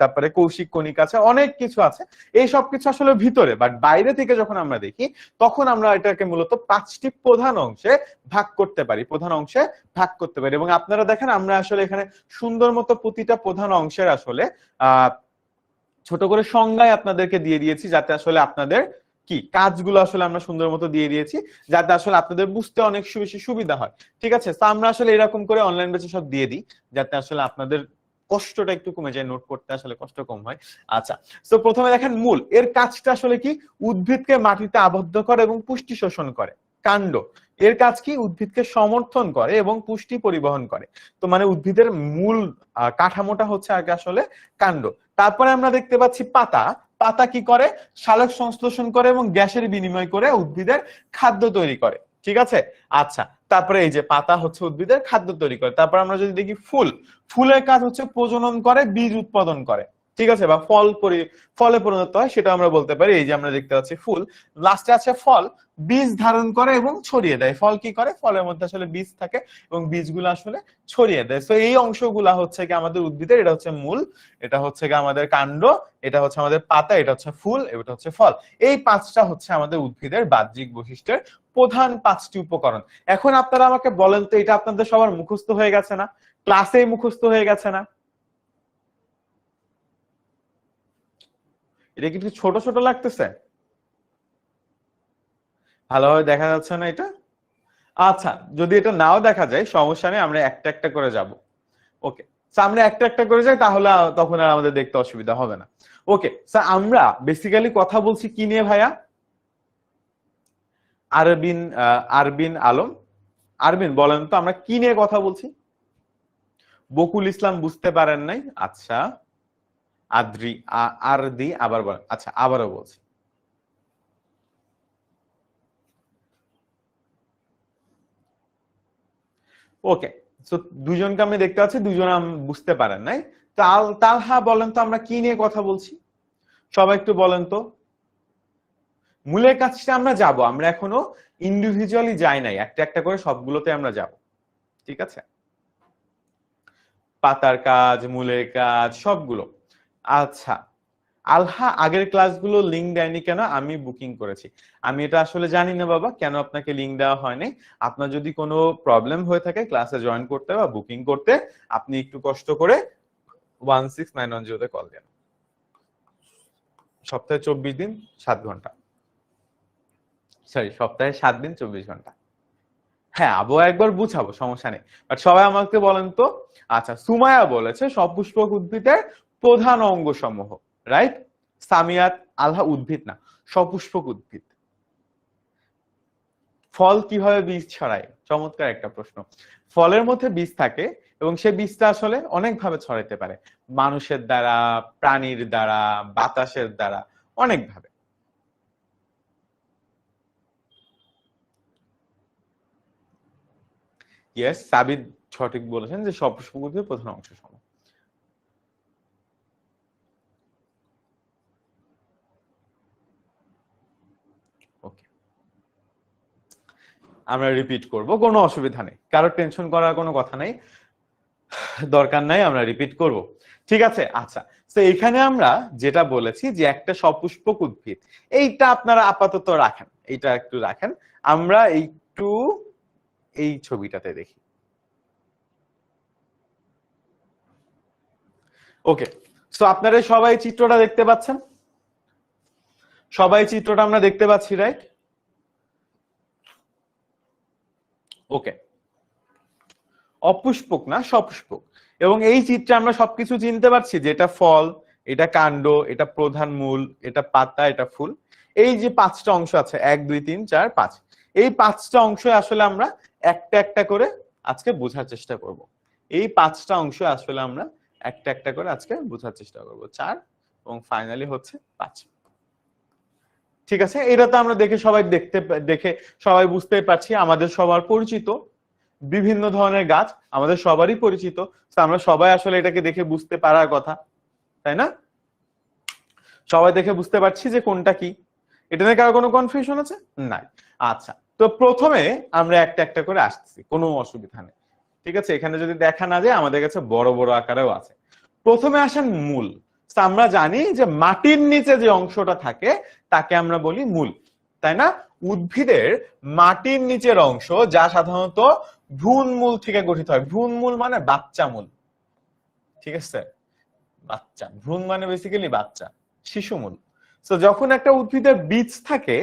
তারপরে কৌশিক কণিকা আছে, অনেক কিছু আছে। এই সব কিছু আসলে ভিতরে, বাট বাইরে থেকে যখন আমরা দেখি তখন আমরা এটাকে মূলত পাঁচটি প্রধান অংশে ভাগ করতে পারি, এবং আপনারা দেখেন আমরা আসলে এখানে সুন্দর মতো প্রতিটা প্রধান অংশের আসলে ছোট করে সংজ্ঞায় আপনাদেরকে দিয়ে দিয়েছি, যাতে আসলে আপনাদের কি কাজগুলো আসলে আমরা সুন্দর মতো দিয়ে দিয়েছি, যাতে আসলে আপনাদের বুঝতে অনেক বেশি সুবিধা হয়। ঠিক আছে, তো আমরা আসলে এরকম করে অনলাইন বেচে সব দিয়ে দিই, যাতে আসলে আপনাদের কষ্টটা একটু কমে যায়, নোট করতে আসলে কষ্ট কম হয়। আচ্ছা, তো প্রথমে দেখেন মূল, এর কাজটা আসলে কি, উদ্ভিদকে মাটিতে আবদ্ধ করে এবং পুষ্টি শোষণ করে। কাণ্ড, এর কাজ কি, উদ্ভিদকে সমর্থন করে এবং পুষ্টি পরিবহন করে। তো মানে উদ্ভিদের মূল কাঠামোটা হচ্ছে আগে আসলে কাণ্ড। তারপরে আমরা দেখতে পাচ্ছি পাতা, পাতা কি করে, সালোক সংশ্লেষণ করে এবং গ্যাসের বিনিময় করে উদ্ভিদের খাদ্য তৈরি করে। ঠিক আছে, আচ্ছা, তারপরে এই যে পাতা হচ্ছে উদ্ভিদের খাদ্য তৈরি করে। তারপর আমরা যদি দেখি ফুল, ফুলের কাজ হচ্ছে প্রজনন করে, বীজ উৎপাদন করে। ঠিক আছে, বা ফলে পরিণত হয়, সেটা আমরা বলতে পারি। এই যে আমরা দেখতে পাচ্ছি ফুল, লাস্টে আছে ফল, বীজ ধারণ করে এবং ছড়িয়ে দেয়। ফল কি করে, ফলের মধ্যে আসলে বীজ থাকে এবং বীজগুলো আসলে ছড়িয়ে দেয়। তো এই অংশগুলা হচ্ছে কি আমাদের উদ্ভিদের, এটা হচ্ছে মূল, এটা হচ্ছে কি আমাদের কাণ্ড, এটা হচ্ছে আমাদের পাতা, এটা হচ্ছে ফুল, এটা হচ্ছে ফল। এই পাঁচটা হচ্ছে আমাদের উদ্ভিদের বাহ্যিক বৈশিষ্ট্যের প্রধান পাঁচটি উপকরণ। এখন আপনারা আমাকে বলেন তো, এটা আপনাদের সবার মুখস্থ হয়ে গেছে না, ক্লাসেই মুখস্থ হয়ে গেছে না? এটা কি ছোট ছোট লাগতেছে? ভালোভাবে দেখা যাচ্ছে না এটা? আচ্ছা, যদি এটা নাও দেখা যায় সমস্যা নেই, আমরা একটা একটা করে যাব। ওকে, আমরা একটা একটা করে যাই, তাহলে তখন আর আমাদের দেখতে অসুবিধা হবে না। ওকে স্যার, আমরা বেসিক্যালি কথা বলছি কি নিয়ে ভাইয়া? আরবিন আলম, আরবিন বলেন তো আমরা কি নিয়ে কথা বলছি? বকুল ইসলাম বুঝতে পারেন নাই? আচ্ছা, আদ্রি আরদি আবার বলেন। আচ্ছা, আবারও বলছি। ওকে, তো দুজনকে আমি দেখতে পাচ্ছি, দুজন বুঝতে পারেন নাই। তালহা বলেন তো আমরা কি নিয়ে কথা বলছি? সবাই একটু বলেন তো। মূলের কাজটা আমরা যাব, আমরা এখনো ইন্ডিভিজুয়ালি যাই নাই, একটা একটা করে সবগুলোতে আমরা যাব। ঠিক আছে, পাতার কাজ, মূলের কাজ, সবগুলো। আচ্ছা, আলহা আগের ক্লাসগুলো লিংক দেয়নি কেন? আমি বুকিং করেছি। আমি এটা আসলে জানি না বাবা, কেন আপনাকে লিংক দেওয়া হয়নি। আপনার যদি কোনো প্রবলেম হয়ে থাকে ক্লাসে জয়েন করতে বা বুকিং করতে, আপনি একটু কষ্ট করে 16910-তে কল দেন। সপ্তাহে 24 দিন 7 ঘন্টা, সরি সপ্তাহে 7 দিন 24 ঘন্টা। হ্যাঁ, আবু একবার বুঝাবো, সমস্যা নেই। বাট সবাই আমাকে বলেন তো। আচ্ছা, সুমায়া বলেছে সপুষ্পক উদ্ভিদের প্রধান অঙ্গ সমূহ, রাইট? সামিয়াত আলহা উদ্ভিদ না, সপুষ্পক উদ্ভিদ। ফল কিভাবে বীজ ছড়ায়? চমৎকার একটা প্রশ্ন। ফলের মধ্যে বীজ থাকে এবং সে বীজটা আসলে অনেক ভাবে ছড়াইতে পারে, মানুষের দ্বারা, প্রাণীর দ্বারা, বাতাসের দ্বারা, অনেক ভাবে। ইয়েস, সাবিদ সঠিক বলেছেন যে সপুষ্পক উদ্ভিদের প্রধান অংশ সমূহ। ওকে, আমরা রিপিট করব, কোনো অসুবিধা নেই, কারো টেনশন করার কোনো কথা নাই, দরকার নাই, আমরা রিপিট করব। ঠিক আছে, আচ্ছা, তো এখানে আমরা যেটা বলেছি যে একটা সপুষ্পক উদ্ভিদ, এইটা আপনারা আপাতত রাখেন, এইটা একটু রাখেন। আমরা একটু এই ছবিটাতে দেখি। ওকে, সো আপনারা সবাই চিত্রটা দেখতে পাচ্ছেন, সবাই চিত্রটা আমরা দেখতে পাচ্ছি, রাইট? ওকে, অপুষ্পক না সপুষ্পক, এবং এই চিত্রে আমরা সবকিছু চিনতে পারছি, যে এটা ফল, এটা কাণ্ড, এটা প্রধান মূল, এটা পাতা, এটা ফুল। এই যে পাঁচটা অংশ আছে, 1 2 3 4 5, এই পাঁচটা অংশ আসলে আমরা একটা একটা করে আজকে বোঝার চেষ্টা করব। এই পাঁচটা অংশ আসলে আমরা একটা একটা করে আজকে বোঝার চেষ্টা করব, 4 এবং ফাইনালি হচ্ছে 5। ঠিক আছে, এটা তো আমরা দেখে সবাই দেখে সবাই বুঝতে পারছি, আমাদের সবার পরিচিত বিভিন্ন ধরনের গাছ, আমাদের সবারই পরিচিত। আমরা সবাই আসলে এটাকে দেখে বুঝতে পারার কথা, তাই না? সবাই দেখে বুঝতে পারছি যে কোনটা কি। এটা নিয়ে কারো কোনো কনফিউশন আছে? নাই। আচ্ছা, তো প্রথমে আমরা একটা একটা করে আসছি, কোনো অসুবিধা নেই। ঠিক আছে, এখানে যদি দেখা না যায় আমাদের কাছে বড় বড় আকারেও আছে। প্রথমে আসেন মূল। আমরা জানি যে মাটির নিচে যে অংশটা থাকে তাকে আমরা বলি মূল, তাই না? উদ্ভিদের মাটির নিচের অংশ, যা সাধারণত ভ্রূণমূল থেকে গঠিত হয়। ভ্রূণমূল মানে বাচ্চা মূল, ঠিক আছে? বাচ্চা, ভ্রূণ মানে বেসিক্যালি বাচ্চা, শিশুমূল। তো যখন একটা উদ্ভিদের বীজ থাকে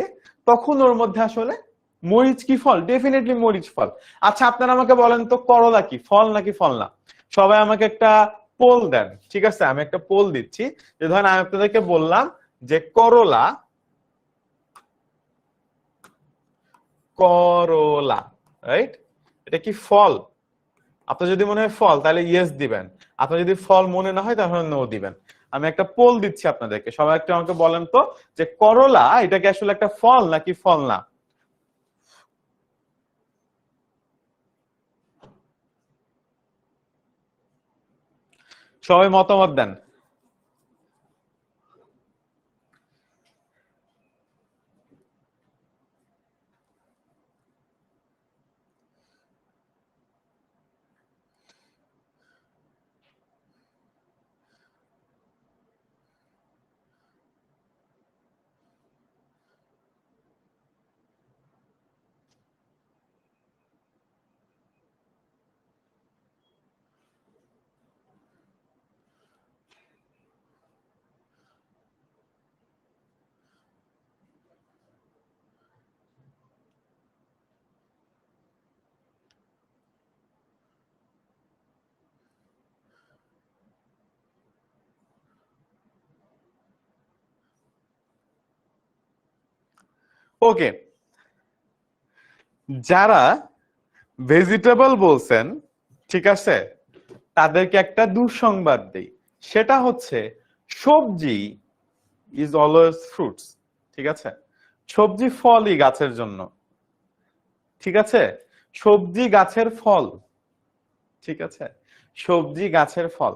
তখন ওর মধ্যে আসলে মরিচ কি ফল? ডেফিনেটলি মরিচ ফল। আচ্ছা, আপনারা আমাকে বলেন তো, করলা কি ফল নাকি ফল না? সবাই আমাকে একটা পোল দেন। ঠিক আছে, আমি একটা পোল দিচ্ছি, যে ধরেন আমি আপনাদেরকে বললাম যে করলা, করলা, রাইট? এটা কি ফল? আপনার যদি মনে হয় ফল তাহলে ইয়েস দিবেন, আপনার যদি ফল মনে না হয় তাহলে নো দিবেন। আমি একটা পোল দিচ্ছি আপনাদেরকে, সবাই একটু আমাকে বলেন তো যে করলা এটা কি আসলে একটা ফল নাকি ফল না? সবাই মতামত দেন। ওকে, যারা ভেজিটেবল বলছেন, ঠিক আছে, তাদেরকে একটা দুঃসংবাদ দেই। সেটা হচ্ছে সবজি ইজ অলওয়েজ ফ্রুটস। ঠিক আছে, সবজি ফলই গাছের জন্য। ঠিক আছে, সবজি গাছের ফল। ঠিক আছে, সবজি গাছের ফল।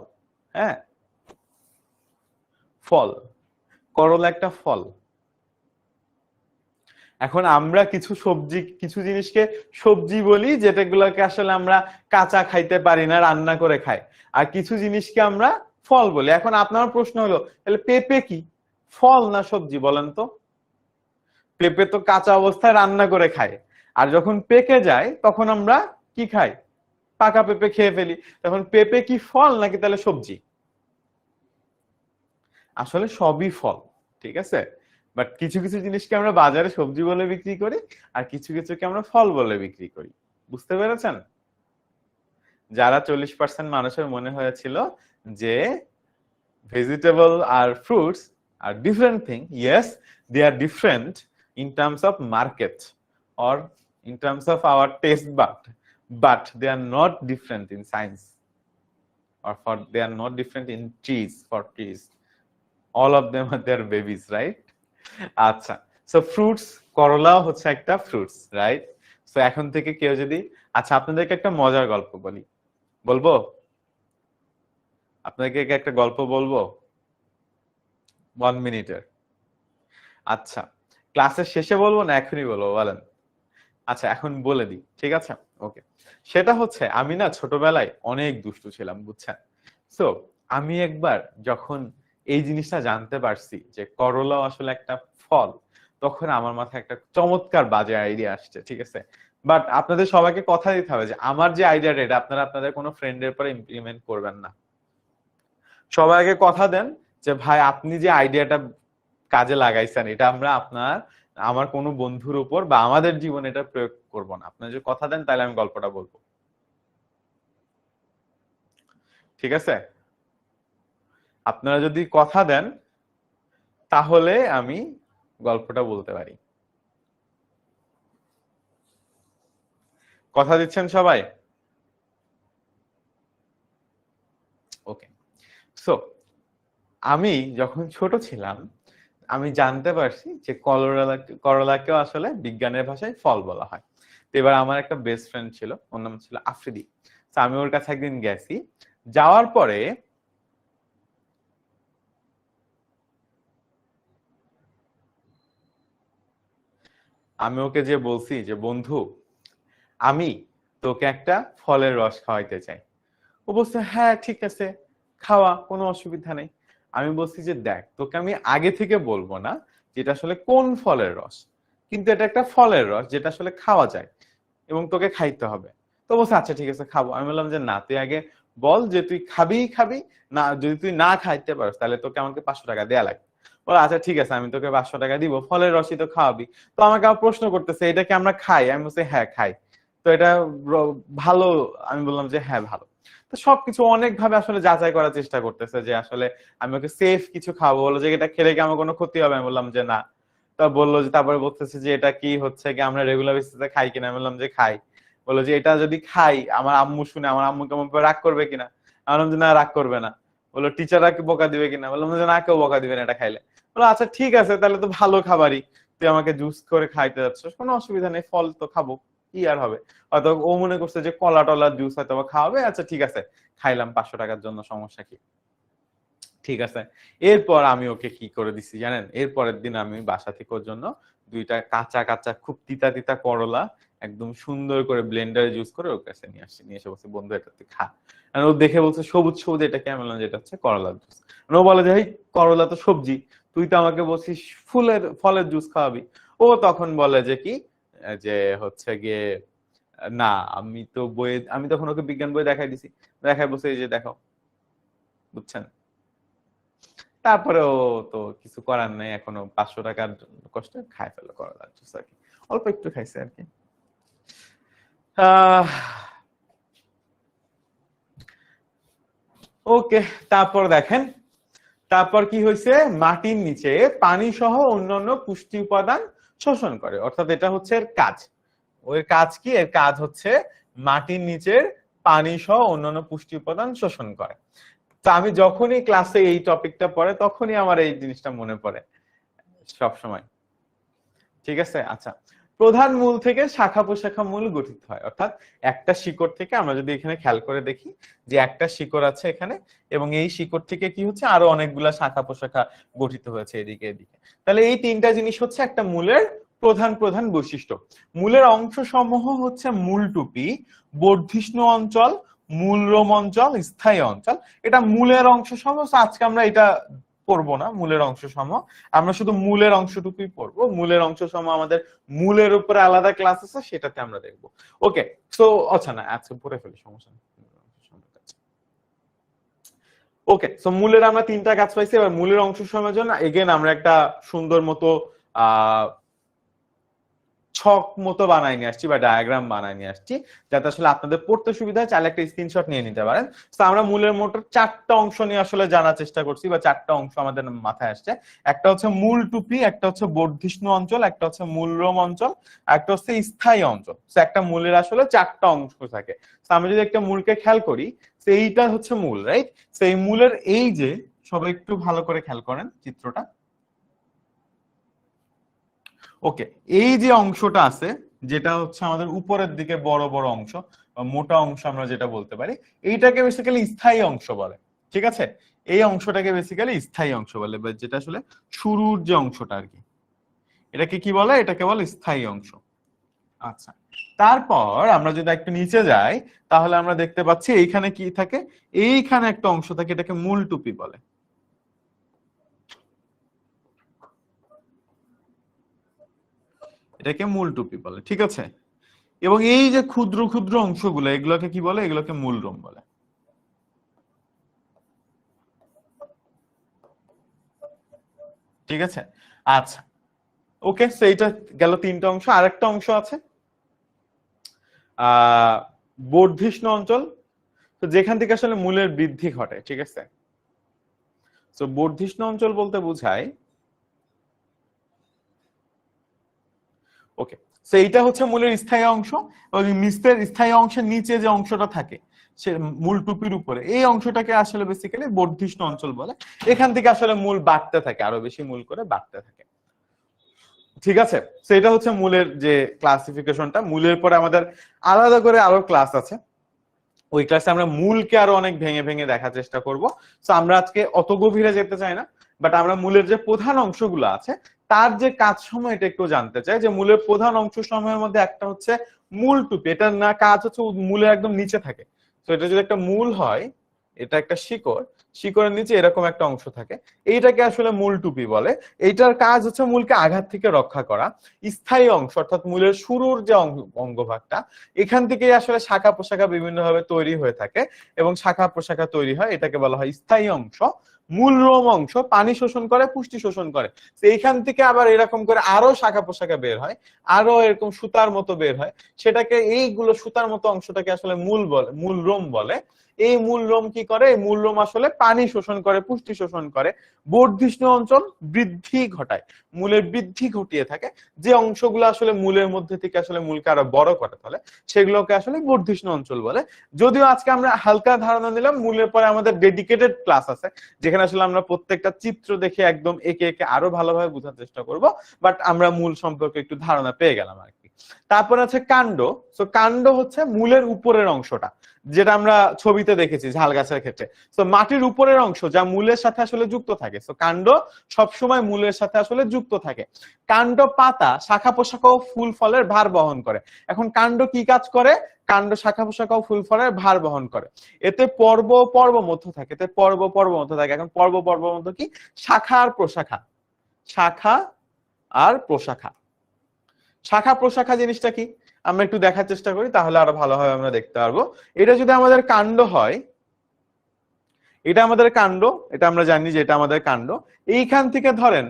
হ্যাঁ, ফল, করলা একটা ফল। এখন আমরা কিছু সবজি, কিছু জিনিসকে সবজি বলি যেটাগুলোকে আসলে আমরা কাঁচা খাইতে পারি না, রান্না করে খাই। আর কিছু জিনিসকে আমরা ফল বলি। এখন আপনার প্রশ্ন হলো, তাহলে পেঁপে কি ফল না সবজি বলেন তো? পেঁপে তো কাঁচা অবস্থায় রান্না করে খায়, আর যখন পেকে যায় তখন আমরা কি খাই? পাকা পেঁপে খেয়ে ফেলি। তখন পেঁপে কি ফল নাকি তাহলে সবজি? আসলে সবই ফল। ঠিক আছে, বাট কিছু কিছু জিনিসকে আমরা বাজারে সবজি বলে বিক্রি করি, আর কিছু কিছুকে আমরা ফল বলে বিক্রি করি। বুঝতে পেরেছেন? যারা 40% মানুষের মনে হয়েছিল যে ভেজিটেবল আর ফ্রুটস আর different thing, yes, they are different in terms of market or in terms of our taste bud, but they are not different in science, or for they are not different in trees. For trees, all of them are their babies, right? আচ্ছা, সো ফ্রুটস, করলাও হচ্ছে একটা ফ্রুটস, রাইট? সো এখন থেকে কেউ যদি, আচ্ছা আপনাদেরকে একটা মজার গল্প বলি, বলবো? আপনাদেরকে একটা গল্প বলবো 1 মিনিটের। আচ্ছা, ক্লাসের শেষে বলবো না এখনই বলবো বলেন? আচ্ছা, এখন বলে দিই, ঠিক আছে? ওকে, সেটা হচ্ছে আমি না ছোটবেলায় অনেক দুষ্টু ছিলাম, বুঝছেন? সো আমি একবার যখন এই জিনিসটা জানতে পারছি যে করলা আসলে একটা ফল, তখন আমার মাথায় একটা চমৎকার বাজে আইডিয়া আসছে, ঠিক আছে? বাট আপনাদের সবাইকে কথা দিতে হবে যে আমার যে আইডিয়াটা, এটা আপনারা আপনাদের কোনো ফ্রেন্ডের পরে ইমপ্লিমেন্ট করবেন না। সবাইকে কথা দেন যে ভাই আপনি যে আইডিয়াটা কাজে লাগাইছেন এটা আমরা আমার কোনো বন্ধুর উপর বা আমাদের জীবনে এটা প্রয়োগ করব না। আপনি যদি কথা দেন তাহলে আমি গল্পটা বলবো, ঠিক আছে? আপনারা যদি কথা দেন তাহলে আমি গল্পটা বলতে পারি। কথা দিচ্ছেন সবাই? ওকে। সো আমি যখন ছোট ছিলাম আমি জানতে পারছি যে করলাকেও আসলে বিজ্ঞানের ভাষায় ফল বলা হয়। তো এবার আমার একটা বেস্ট ফ্রেন্ড ছিল, ওর নাম ছিল আফ্রিদি। তো আমি ওর কাছে একদিন গেছি, যাওয়ার পরে আমি ওকে যে বলছি যে বন্ধু আমি তোকে একটা ফলের রস খাওয়াইতে চাই। ও বলছে হ্যাঁ ঠিক আছে খাওয়া, কোনো অসুবিধা নেই। আমি বলছি যে দেখ তোকে আমি আগে থেকে বলবো না যেটা আসলে কোন ফলের রস, কিন্তু এটা একটা ফলের রস যেটা আসলে খাওয়া যায় এবং তোকে খাইতে হবে। তো বলছে আচ্ছা ঠিক আছে খাবো। আমি বললাম যে না তুই আগে বল যে তুই খাবি না, যদি তুই না খাইতে পারিস তাহলে তোকে আমাকে 500 টাকা দেয়া লাগবে। বলে আচ্ছা ঠিক আছে আমি তোকে 500 টাকা দিব, ফলের রসই তো খাওয়াবি। তো আমাকে আবার প্রশ্ন করতেছে এটা কি আমরা খাই? আমি বলছি হ্যাঁ খাই। তো এটা ভালো? আমি বললাম যে হ্যাঁ ভালো। তো সবকিছু অনেক ভাবে আসলে যাচাই করার চেষ্টা করতেছে যে আসলে আমি ওকে সেফ কিছু খাবো, বলো যে এটা খেলে কি আমার কোনো ক্ষতি হবে? আমি বললাম যে না। তা বললো যে তারপরে বলতেছে যে এটা কি হচ্ছে কি আমরা রেগুলার বেসিসে খাই কিনা? আমি বললাম যে খাই। বললো যে এটা যদি খাই আমার আম্মু শুনে আমার আম্মু কেমন রাগ করবে কিনা? আমি বললাম যে না রাগ করবে না। বললো টিচাররা কি বকা দিবে কিনা? বললাম যে না কেউ বকা দিবে না এটা খাইলে। বললো আচ্ছা ঠিক আছে তাহলে তো ভালো খাবারই, তুই আমাকে জুস করে খাইতে যাচ্ছিস, কোনো অসুবিধা নেই, ফল তো খাবো, কি আর হবে। হয়তো ও মনে করছে যে কলা টলার জুস হয়তো বা খাওয়াবে, আচ্ছা ঠিক আছে খাইলাম 500 টাকার জন্য, সমস্যা কি? ঠিক আছে। এরপর আমি ওকে কি করে দিছি জানেন? এরপরের দিন আমি বাসা থেকে ওর জন্য দুইটা কাঁচা কাঁচা খুব তিতা তিতা করলা একদম সুন্দর করে ব্লেন্ডারে জুস করে ওর কাছে নিয়ে আসছি, নিয়ে এসে বলছি বন্ধু এটা তুই খা। আর ও দেখে বলছে সবুজ সবুজ এটা কি? আমি বললাম যেটা হচ্ছে করলার জুস। ও বলে যে এই করলা তো সবজি, তুই তো আমাকে বলছিস ফলের জুস খাওয়াবি। ও তখন বলে যে কি যে হচ্ছে গিয়ে না আমি তো বইয়ে, আমি তখন ওকে বিজ্ঞান বই দেখাই দিছি, দেখাই বলছে এই যে দেখো, বুঝছেন? তারপরেও তো কিছু করার নেই, এখনো 500 টাকার কষ্টে খাই ফেলো করলা জুস আর কি, অল্প একটু খাইছে আর কি। ওকে। তারপর দেখেন তারপর কি হয়েছে, মাটির নিচে পানি সহ অন্যান্য পুষ্টি উপাদান শোষণ করে, অর্থাৎ এটা হচ্ছে এর কাজ। ওর কাজ কি? এর কাজ হচ্ছে মাটির নিচের পানি সহ অন্যান্য পুষ্টি উপাদান শোষণ করে। তো আমি যখনই ক্লাসে এই টপিকটা পড়ে তখনই আমার এই জিনিসটা মনে পড়ে সব সময়। ঠিক আছে আচ্ছা। প্রধান মূল থেকে শাখা প্রশাখা মূল গঠিত হয়, অর্থাৎ একটা শিকড় থেকে আমরা যদি এখানে খেয়াল করে দেখি যে একটা শিকড় আছে এখানে এবং এই শিকড় থেকে কি হচ্ছে আরো অনেকগুলা শাখা প্রশাখা গঠিত হয়েছে এদিকে এদিকে। তাহলে এই তিনটা জিনিস হচ্ছে একটা মূলের প্রধান প্রধান বৈশিষ্ট্য। মূলের অংশ সমূহ হচ্ছে মূল টুপি, বর্ধিষ্ণু অঞ্চল, মূলরোম অঞ্চল, স্থায়ী অঞ্চল। এটা মূলের অংশ সমূহ। আজকে আমরা এটা পড়বো না মূলের অংশ সমূহ, আমরা শুধু মূলের অংশটুকুই পড়বো। মূলের অংশ সমূহ আমাদের মূলের উপরে আলাদা ক্লাস আছে, সেটাতে আমরা দেখবো। ওকে। সো আচ্ছা না আজকে পড়ে ফেলি, সমস্যা নেই। ওকে। সো মূলের আমরা তিনটা কাজ পাইছি। এবার মূলের অংশ সমূহের জন্য এগেন আমরা একটা সুন্দর মতো আহ ছক মতো বানাই নিয়ে আসছি বা ডায়াগ্রাম বানাই নিয়ে আসছি, যাতে আসলে আপনাদের পড়তে সুবিধা হয়, চাইলে একটা স্ক্রিনশট নিয়ে নিতে পারেন। তো আমরা মূলের মোট 4টা অংশ নিয়ে আসলে জানার চেষ্টা করছি বা 4টা অংশ আমাদের মাথায় আসছে। একটা হচ্ছে মূল টুপি, একটা হচ্ছে বর্ধিষ্ণু অঞ্চল, একটা হচ্ছে মূলরোম অঞ্চল, একটা হচ্ছে স্থায়ী অঞ্চল। তো একটা মূলের আসলে 4টা অংশ থাকে। তো আমরা যদি একটা মূলকে খেয়াল করি, তো এইটা হচ্ছে মূল, রাইট? তো এই মূলের এই যে, সবাই একটু ভালো করে খেয়াল করেন চিত্রটা। ওকে। এই যে অংশটা আছে যেটা হচ্ছে আমাদের উপরের দিকে বড় বড় অংশ বা মোটা অংশ আমরা যেটা বলতে পারি, এইটাকে বেসিক্যালি স্থায়ী অংশ বলে। ঠিক আছে? এই অংশটাকে বেসিক্যালি স্থায়ী অংশ বলে, বা যেটা আসলে শুরুর যে অংশটা আর কি, এটাকে কি বলে? এটাকে বলে স্থায়ী অংশ। আচ্ছা। তারপর আমরা যদি একটু নিচে যাই তাহলে আমরা দেখতে পাচ্ছি এইখানে কি থাকে, এইখানে একটা অংশ থাকে, এটাকে মূল টুপি বলে। এটাকে মূল টুপি বলে, ঠিক আছে? এবং এই যে ক্ষুদ্র ক্ষুদ্র অংশগুলো এগুলোকে কি বলে? এগুলোকে মূলরোম বলে। ঠিক আছে? আচ্ছা, ওকে, সো এইটা গেল তিনটা অংশ। আরেকটা অংশ আছে বর্ধিষ্ণু অঞ্চল, তো যেখান থেকে আসলে মূলের বৃদ্ধি ঘটে। ঠিক আছে, তো বর্ধিষ্ণু অঞ্চল বলতে বোঝায়, ওকে, তো এইটা হচ্ছে মূলের স্থায়ী অংশ। ওই মিস্তের স্থায়ী অংশের নিচে যে অংশটা থাকে সে মূল টুপির উপরে, এই অংশটাকে আসলে বেসিক্যালি বর্ধিষ্ণু অঞ্চল বলে। এখান থেকে আসলে মূল বাড়তে থাকে, আরো বেশি মূল করে বাড়তে থাকে। ঠিক আছে, তো এটা হচ্ছে মূলের যে ক্লাসিফিকেশনটা। মূলের পরে আমাদের আলাদা করে আরো ক্লাস আছে, ওই ক্লাসে আমরা মূলকে আরো অনেক ভেঙে ভেঙে দেখার চেষ্টা করব। তো আমরা আজকে অত গভীরে যেতে চাই না, বাট আমরা মূলের যে প্রধান অংশগুলো আছে তার যে কাজ সমূহ এটা একটু জানতে চাই। যে মূলের প্রধান অংশ সমূহের মধ্যে একটা হচ্ছে মূল টুপি। এটার না কাজ হচ্ছে মূলের একদম নিচে থাকে। তো এটা যদি একটা মূল হয়, এটা একটা শিকড়, শিকড়ের নিচে এরকম একটা অংশ থাকে, এইটাকে আসলে মূল টুপি বলে। এইটার কাজ হচ্ছে মূলকে আঘাত থেকে রক্ষা করা। স্থায়ী অংশ অর্থাৎ মূলের শুরুর যে অঙ্গভাগটা, এখান থেকেই আসলে শাখা প্রশাখা বিভিন্নভাবে তৈরি হয়ে থাকে এবং শাখা প্রশাখা তৈরি হয়, এটাকে বলা হয় স্থায়ী অংশ। মূল রোম অংশ পানি শোষণ করে, পুষ্টি শোষণ করে। তো এইখান থেকে আবার এরকম করে আরো শাখা প্রশাখা বের হয়, আরো এরকম সুতার মতো বের হয়, সেটাকে এইগুলো সুতার মতো অংশটাকে আসলে মূল বলে, মূল রোম বলে। এই মূল রোম কি করে? এই মূল রোম আসলে পানি শোষণ করে, পুষ্টি শোষণ করে, বর্ধিষ্ণু অঞ্চল বৃদ্ধি ঘটায়, মূলের বৃদ্ধি ঘটিয়ে থাকে। যে অংশগুলো আসলে মূলের মধ্যে থেকে আসলে মূলকে আরো বড় করে তোলে সেগুলোকে আসলে বর্ধিষ্ণু অঞ্চল বলে। যদিও আজকে আমরা হালকা ধারণা নিলাম, মূলের পরে আমাদের ডেডিকেটেড ক্লাস আছে যেখানে আসলে আমরা প্রত্যেকটা চিত্র দেখে একদম একে একে আরো ভালোভাবে বোঝার চেষ্টা করব। বাট আমরা মূল সম্পর্কে একটু ধারণা পেয়ে গেলাম আর কি। তারপর আছে কাণ্ড। তো কাণ্ড হচ্ছে মূলের উপরের অংশটা, যেটা আমরা ছবিতে দেখেছি ঝাল গাছের ক্ষেত্রে। তো মাটির উপরের অংশ যা মূলের সাথে আসলে যুক্ত থাকে। তো কাণ্ড সবসময় মূলের সাথে আসলে যুক্ত থাকে। কাণ্ড পাতা শাখা পোশাক ও ফুল ফলের ভার বহন করে। এখন কাণ্ড কি কাজ করে? কাণ্ড শাখা পোশাক ও ফুল ফলের ভার বহন করে। এতে পর্ব পর্ব মধ্য থাকে, এতে পর্ব পর্ব মধ্য থাকে। এখন পর্ব পর্ব মধ্য কি? শাখা আর প্রশাখা, শাখা আর প্রশাখা। শাখা প্রশাখা জিনিসটা কি আমরা একটু দেখার চেষ্টা করি, তাহলে আরো ভালোভাবে আমরা দেখতে পারবো। এটা যদি আমাদের কাণ্ড হয়, এটা আমাদের কাণ্ড, এটা আমরা জানি যে এটা আমাদের কাণ্ড। এইখান থেকে ধরেন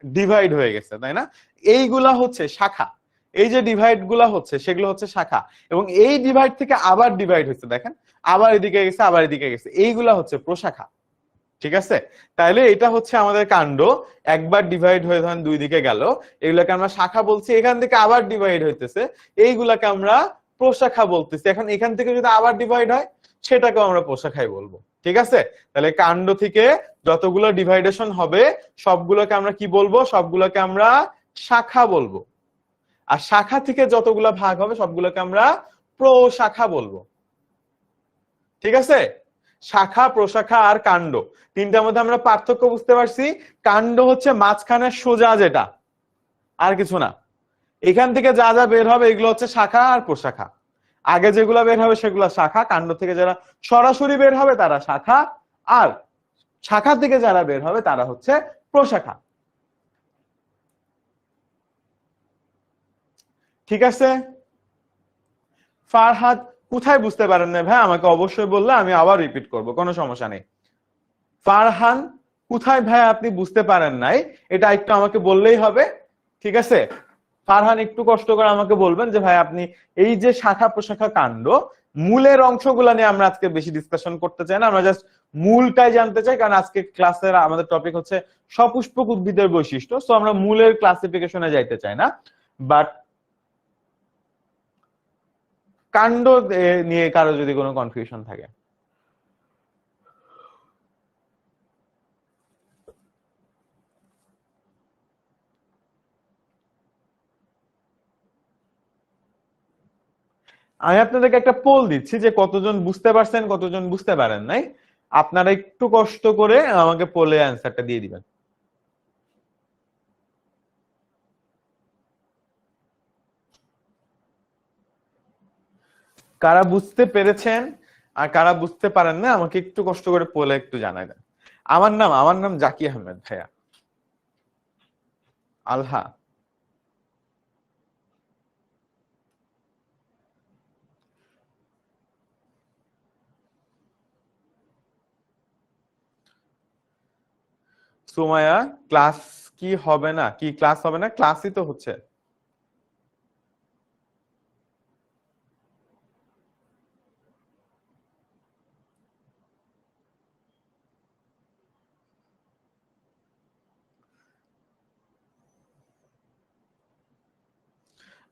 ডিভাইড হয়ে গেছে, তাই না? এইগুলা হচ্ছে শাখা, এই যে ডিভাইড গুলা হচ্ছে সেগুলো হচ্ছে শাখা, এবং এই ডিভাইড থেকে আবার ডিভাইড হচ্ছে, দেখেন আবার এদিকে গেছে আবার এদিকে গেছে, এইগুলা হচ্ছে প্রশাখা। ঠিক আছে, তাহলে এটা হচ্ছে আমাদের কাণ্ড, একবার ডিভাইড হয়ে ধরেন দুই দিকে গেল, এগুলাকে আমরা শাখা বলছি। এখান থেকে আবার ডিভাইড হইতেছে, এইগুলাকে আমরা প্রশাখা বলতেছি। এখন এখান থেকে যদি আবার ডিভাইড হয় সেটাকেও আমরা প্রশাখাই বলবো। ঠিক আছে, তাহলে কাণ্ড থেকে যতগুলো ডিভাইডেশন হবে সবগুলোকে আমরা কি বলবো? সবগুলোকে আমরা শাখা বলবো। আর শাখা থেকে যতগুলো ভাগ হবে সবগুলোকে আমরা প্রশাখা বলবো। ঠিক আছে, শাখা প্রশাখা আর কাণ্ড, তিনটার মধ্যে আমরা পার্থক্য বুঝতে পারছি। কাণ্ড হচ্ছে মাঝখানে সোজা যেটা, আর কিছু না। এখান থেকে যা যা বের হবে এগুলো হচ্ছে শাখা আর প্রশাখা। আগে যেগুলো বের হবে সেগুলো শাখা, কাণ্ড থেকে যারা সরাসরি বের হবে তারা শাখা, আর শাখা থেকে যারা বের হবে তারা হচ্ছে প্রশাখা। ঠিক আছে, ফারহাদ কোথায় বুঝতে পারেন না ভাই আমাকে অবশ্যই বললে আমি আবার রিপিট করব, কোনো সমস্যা নেই। ফারহান কোথায় ভাই আপনি বুঝতে পারেন নাই, এটা একটু আমাকে বললেই হবে। ঠিক আছে, ফারহান একটু কষ্ট করে আমাকে বলবেন যে ভাই আপনি এই যে শাখা প্রশাখা কাণ্ড, মূলের অংশগুলা নিয়ে আমরা আজকে বেশি ডিসকাশন করতে চাই না, আমরা জাস্ট মূলটাই জানতে চাই। কারণ আজকে ক্লাসের আমাদের টপিক হচ্ছে সপুষ্পক উদ্ভিদের বৈশিষ্ট্য, সো আমরা মূলের ক্লাসিফিকেশনে যাইতে চাই না। বাট কাণ্ড নিয়ে কারো যদি কোনো কনফিউশন থাকে। আমি আপনাদেরকে একটা পোল দিচ্ছি যে কতজন বুঝতে পারছেন কতজন বুঝতে পারেন নাই। আপনারা একটু কষ্ট করে আমাকে পোলে অ্যান্সারটা দিয়ে দিবেন। কারা বুঝতে পেরেছেন আর কারা বুঝতে পারেন না আমাকে একটু কষ্ট করে পোলে একটু জানাই দেন। আমার নাম জাকি আহমেদ ভাইয়া। আলহা, সুমায়া, ক্লাস কি হবে না? কি ক্লাস হবে না? ক্লাসই তো হচ্ছে।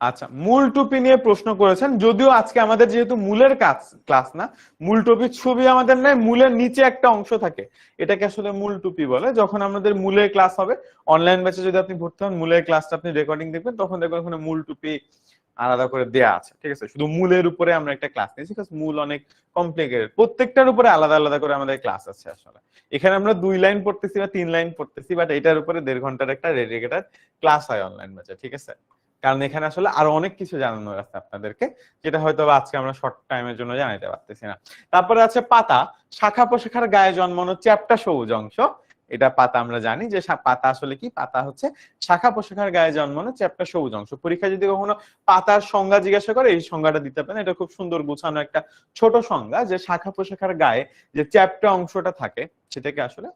আচ্ছা, মূল টুপি নিয়ে প্রশ্ন করেছেন, যদিও আজকে আমাদের যেহেতু মূলের কাজ ক্লাস না, মূল টুপির ছবি আমাদের নাই, মূলের নিচে একটা অংশ থাকে, এটাকে আসলে মূল টুপি বলে। যখন আমাদের মূলের ক্লাস হবে অনলাইন ব্যাচে, যদি আপনি ভর্তি হন, মূলের ক্লাসটা আপনি রেকর্ডিং দেখবেন, তখন দেখবেন ওখানে মূল টুপি আলাদা করে দেয়া আছে। ঠিক আছে, শুধু মূলের উপরে আমরা একটা ক্লাস নিয়েছি, মূল অনেক কমপ্লিকেটেড, প্রত্যেকটার উপরে আলাদা আলাদা করে আমাদের ক্লাস আছে। আসলে এখানে আমরা 2 লাইন পড়তেছি বা 3 লাইন পড়তেছি, বাট এটার উপরে 1.5 ঘন্টার একটা ডেডিকেটেড ক্লাস হয় অনলাইন ব্যাচে। ঠিক আছে, কারণ এখানে আসলে আরো অনেক কিছু জানানোর আছে আপনাদেরকে, যেটা হয়তো আজকে আমরা শর্ট টাইমের জন্য জানাইতে পারতেছি না। তারপরে আছে পাতা, শাখা প্রশাখার গায়ে জন্মানো চ্যাপ্টা সবুজ অংশ। এটা পাতা, আমরা জানি যে পাতা আসলে কি, পাতা হচ্ছে শাখা প্রশাখার গায়ে জন্মানো চ্যাপ্টা সবুজ অংশ। পরীক্ষায় যদি কখনো পাতার সংজ্ঞা জিজ্ঞাসা করে, এই সংজ্ঞাটা দিতে পারেন। এটা খুব সুন্দর গুছানো একটা ছোট সংজ্ঞা, যে শাখা প্রশাখার গায়ে যে চ্যাপ্টা অংশটা থাকে সেটাকে আসলে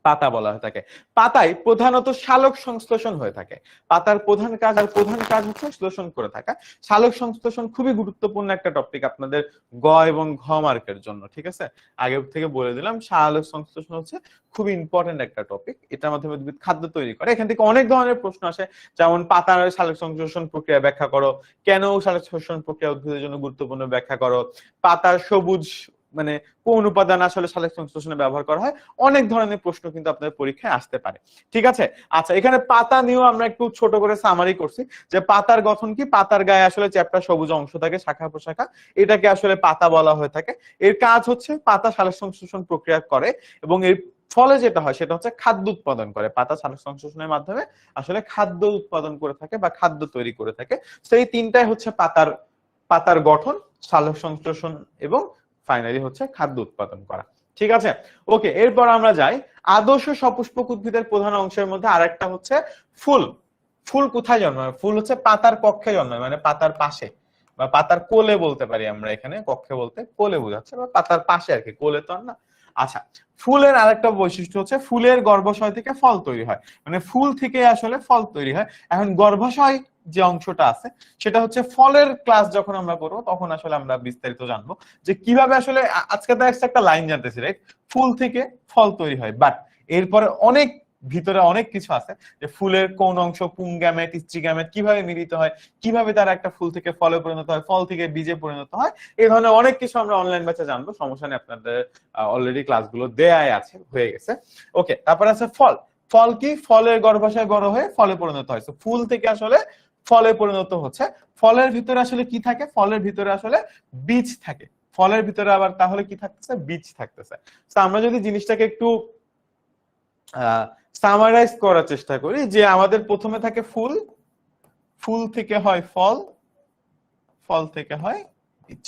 পাতা বলা হয়ে থাকে। পাতায় প্রধানত সালোক সংশ্লেষণ হয়ে থাকে। পাতার প্রধান কাজ হচ্ছে শ্লেষণ করে থাকা। সালোক সংশ্লেষণ খুবই গুরুত্বপূর্ণ একটা টপিক আপনাদের গ এবং ঘ মার্কের জন্য। ঠিক আছে, আগে থেকে বলে দিলাম, সালোক সংশ্লেষণ হচ্ছে খুব ইম্পর্টেন্ট একটা টপিক। এটার মাধ্যমে উদ্ভিদ খাদ্য তৈরি করে। এখান থেকে অনেক ধরনের প্রশ্ন আসে, যেমন পাতার সালোক সংশ্লেষণ প্রক্রিয়া ব্যাখ্যা করো, কেন সালোক সংশ্লেষণ প্রক্রিয়া উদ্ভিদের জন্য গুরুত্বপূর্ণ ব্যাখ্যা করো, পাতার সবুজ মানে কোন উপাদান আসলে সালোক সংশ্লেষণে ব্যবহার করা হয়। অনেক ধরনের প্রশ্ন কিন্তু আপনাদের পরীক্ষায় আসতে পারে। ঠিক আছে, আচ্ছা, এখানে পাতা নিয়েও আমরা একটু ছোট করে সামারি করছি, যে পাতার গঠন কি, পাতার গায়ে আসলে চ্যাপ্টা সবুজ অংশ থাকে, শাখা প্রশাখা, এটাকে আসলে পাতা বলা হয়ে থাকে। এর কাজ হচ্ছে পাতা সালোক সংশ্লেষণ প্রক্রিয়া করে, এবং এর ফলে যেটা হয় সেটা হচ্ছে খাদ্য উৎপাদন করে। পাতা সালোক সংশ্লেষণের মাধ্যমে আসলে খাদ্য উৎপাদন করে থাকে বা খাদ্য তৈরি করে থাকে। সেই তিনটাই হচ্ছে পাতার পাতার গঠন, সালোক সংশ্লেষণ এবং ফাইনালি হচ্ছে খাদ্য উৎপাদন করা। ঠিক আছে, ওকে, এরপর আমরা যাই আদর্শ সপুষ্পক উদ্ভিদের প্রধান অংশের মধ্যে আরেকটা হচ্ছে ফুল। ফুল কোথায় জন্মায়? ফুল হচ্ছে পাতার কক্ষে জন্মায়, মানে পাতার পাশে বা পাতার কোলে বলতে পারি আমরা। এখানে কক্ষে বলতে কোলে বোঝাচ্ছে, বা পাতার পাশে আর কি, কোলে তো আর না। আচ্ছা, ফুলের আরেকটা বৈশিষ্ট্য হচ্ছে ফুলের গর্ভাশয় থেকে ফল তৈরি হয়, মানে ফুল থেকে আসলে ফল তৈরি হয়। এখন গর্ভাশয় যে অংশটা আছে সেটা হচ্ছে ফলের ক্লাস যখন আমরা করবো তখন আসলে আমরা বিস্তারিত জানবো, যে কিভাবে আসলে আজকে তো একটা লাইন জানতেছি, রাইট, ফুল থেকে ফল তৈরি হয়, বাট এরপরে অনেক ভিতরে অনেক কিছু আছে, যে ফুলের কোন অংশ পুংগ্যামেট স্ত্রীগ্যামেট কিভাবে মিলিত হয়, কিভাবে তারা একটা ফুল থেকে ফলে পরিণত হয়, ফল থেকে বীজে পরিণত হয়, এই ধরনের অনেক কিছু আমরা অনলাইন ব্যাচে জানবো। সমস্যা নেই, আপনাদের অলরেডি ক্লাসগুলো দেয়াই আছে, হয়ে গেছে। ওকে, তারপর আছে ফল। ফল কি? ফলের গর্ভাশয় বড় হয়ে ফলে পরিণত হয়। ফুল থেকে আসলে ফলে পরিণত হচ্ছে। ফলের ভিতরে আসলে কি থাকে? ফলের ভিতরে আসলে বীজ থাকে। ফলের ভিতরে আবার তাহলে কি থাকতেছে? বীজ থাকতেছে। তো আমরা যদি জিনিসটাকে একটু সামারাইজ করার চেষ্টা করি, যে আমাদের প্রথমে থাকে ফুল, ফুল থেকে হয় ফল, ফল থেকে হয় বীজ।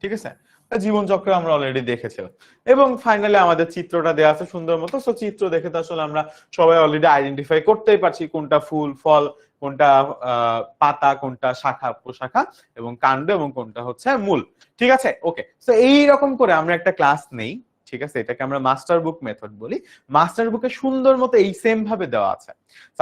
ঠিক আছে, জীবন চক্র আমরা অলরেডি দেখেছিলাম, এবং ফাইনালি আমাদের চিত্রটা দেওয়া আছে সুন্দর মতো। সো চিত্র দেখে তো আসলে আমরা সবাই অলরেডি আইডেন্টিফাই করতেই পারছি কোনটা ফুল ফল, কোনটা পাতা, কোনটা শাখা প্রশাখা এবং কাণ্ড, এবং কোনটা হচ্ছে মূল। ঠিক আছে, ওকে, তো এইরকম করে আমরা একটা ক্লাস নেই। ঠিক আছে, এটাকে আমরা মাস্টার বুক মেথড বলি। মাস্টার বুকে সুন্দর মতো এই সেম ভাবে দেওয়া আছে।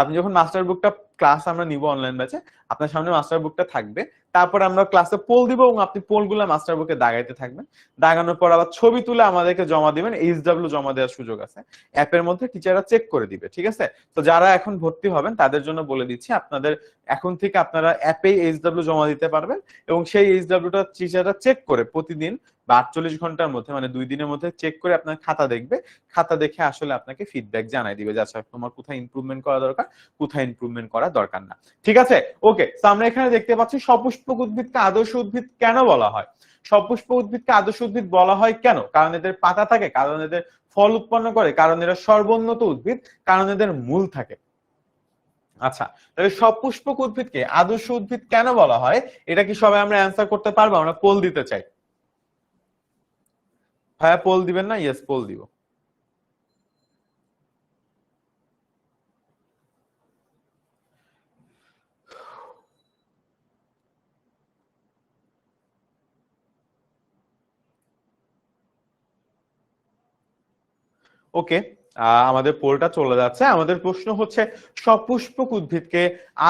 আপনি যখন মাস্টার বুকটা ক্লাস আমরা নিব অনলাইন ব্যাচে, আপনার সামনে মাস্টার বুকটা থাকবে, তারপর আমরা ক্লাসে পোল দিব, এবং আপনি পোলগুলো মাস্টার বুকে দাগাইতে থাকবেন। দাগানোর পর আবার ছবি তুলে আমাদেরকে জমা দিবেন। এইচডব্লিউ জমা দেওয়ার সুযোগ আছে, অ্যাপের মধ্যে টিচাররা চেক করে দিবে। ঠিক আছে, তো যারা এখন ভর্তি হবেন তাদের জন্য বলে দিচ্ছি, আপনাদের এখন থেকে আপনারা অ্যাপে এইচডব্লিউ জমা দিতে পারবেন, এবং সেই এইচডব্লিউটা টিচাররা চেক করে প্রতিদিন বা 48 ঘন্টার মধ্যে, মানে 2 দিনের মধ্যে চেক করে আপনার খাতা দেখবে। খাতা দেখে আসলে আপনাকে ফিডব্যাক জানাই দিবে, যে আচ্ছা তোমার কোথায় ইমপ্রুভমেন্ট করা দরকার, কোথায় ইমপ্রুভমেন্ট করা দরকার না। ঠিক আছে, ওকে, তো আমরা এখানে দেখতে পাচ্ছি সপুষ্পক উদ্ভিদকে আদর্শ উদ্ভিদ কেন বলা হয়। সপুষ্পক উদ্ভিদকে আদর্শ উদ্ভিদ বলা হয় কেন? কারণ এদের পাতা থাকে, কারণ এদের ফল উৎপন্ন করে, কারণ এরা সর্বোন্নত উদ্ভিদ, কারণ এদের মূল থাকে। আচ্ছা, তাহলে সপুষ্পক উদ্ভিদকে আদর্শ উদ্ভিদ কেন বলা হয়, এটা কি সবাই আমরা অ্যান্সার করতে পারবো? আমরা পোল দিতে চাই। ভাইয়া পোল দিবেন না? ইয়েস, পোল দিব। ওকে, আমাদের পোলটা চলে যাচ্ছে। আমাদের প্রশ্ন হচ্ছে, সপুষ্পক উদ্ভিদকে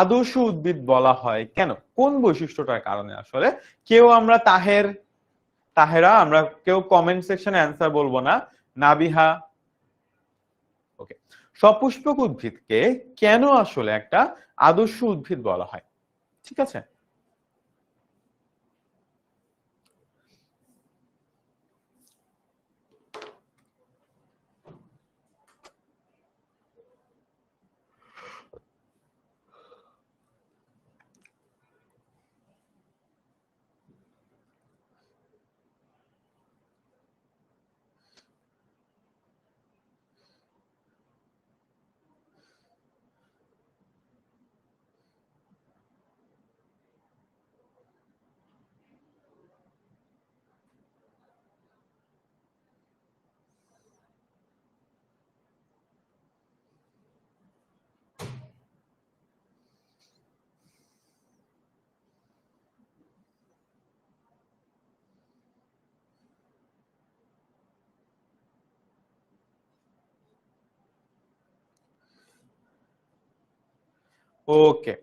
আদর্শ উদ্ভিদ বলা হয় কেন? কোন বৈশিষ্ট্যটার কারণে? আসলে কেউ আমরা তাহেরা আমরা কেউ কমেন্ট সেকশনে অ্যান্সার বলবো না। নাবিহা, ওকে। সপুষ্পক উদ্ভিদকে কেন আসলে একটা আদর্শ উদ্ভিদ বলা হয়? ঠিক আছে। ওকে,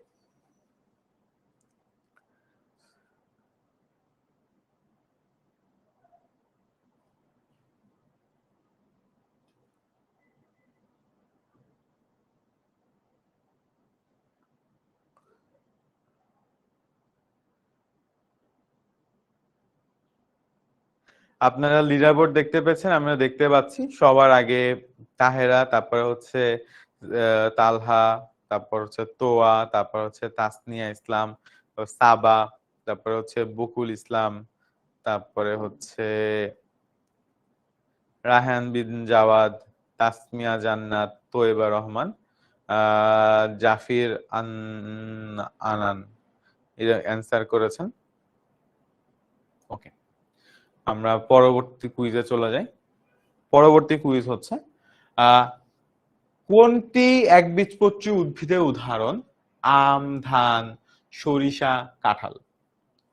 আপনারা লিডার বোর্ড দেখতে পেয়েছেন, আমরা দেখতে পাচ্ছি। সবার আগে তাহেরা, তারপরে হচ্ছে তালহা, তারপর হচ্ছে তোয়া, তারপর হচ্ছে তাসনিয়া ইসলাম, সাবা, তারপরে হচ্ছে বকুল ইসলাম, তারপরে হচ্ছে রায়হান বিন জাওয়াদ, তাসমিয়া জান্নাত, তোয়েবা রহমান, জাফির আনান এরা অ্যান্সার করেছেন। ওকে, আমরা পরবর্তী কুইজে চলে যাই। পরবর্তী কুইজ হচ্ছে, আহ কোনটি একবীজপত্রী উদ্ভিদের উদাহরণ? আম, ধান, সরিষা, কাঁঠাল।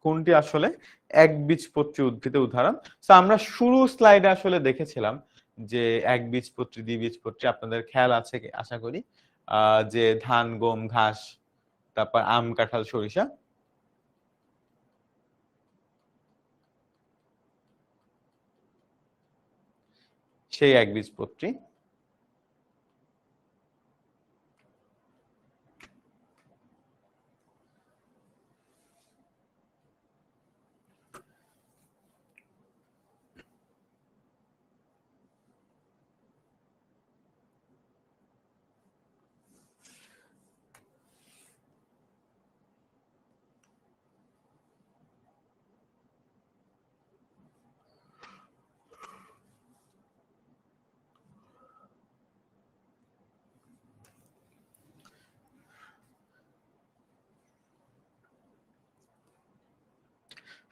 কোনটি আসলে একবীজপত্রী উদ্ভিদের উদাহরণ? তো আমরা শুরু স্লাইডে আসলে দেখেছিলাম যে একবীজপত্রী, দ্বিবীজপত্রী আপনাদের খেয়াল আছে আশা করি, যে ধান, গম, ঘাস, তারপর আম, কাঁঠাল, সরিষা, সেই একবীজপত্রী।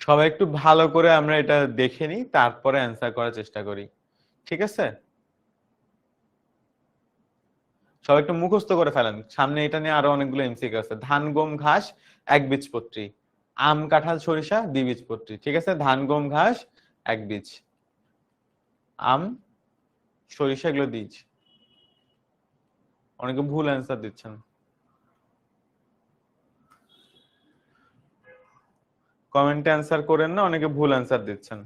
সবাই একটু ভালো করে আমরা এটা দেখে নিই, তারপরে অ্যান্সার করার চেষ্টা করি, ঠিক আছে? সবাই একটু মুখস্থ করে ফেলেন, সামনে এটা নিয়ে আরো অনেকগুলো এমসিকিউ আছে। ধান, গম, ঘাস একবীজপত্রী, আম, কাঁঠাল, সরিষা দ্বিবীজপত্রী, ঠিক আছে? ধান, গম, ঘাস একবীজ, আম, সরিষা এগুলো বীজ। অনেকে ভুল অ্যান্সার দিচ্ছেন, কমেন্টে অ্যান্সার করেন না, অনেকে ভুল অ্যান্সার দিচ্ছেন।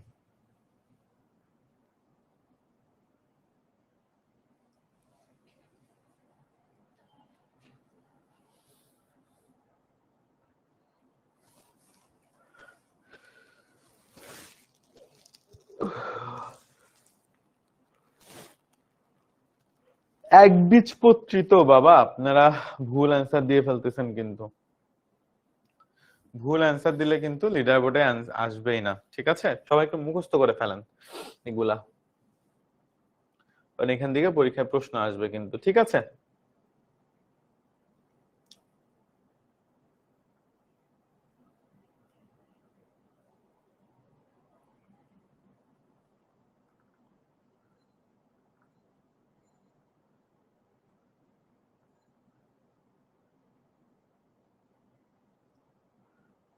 একবীজপত্রী তো বাবা, আপনারা ভুল অ্যান্সার দিয়ে ফেলতেছেন কিন্তু। ভুল অ্যান্সার দিলে কিন্তু লিডার বোর্ডে আসবেই না, ঠিক আছে? সবাই একটু মুখস্থ করে ফেলেন এগুলা, কারণ এখান থেকে পরীক্ষায় প্রশ্ন আসবে কিন্তু, ঠিক আছে?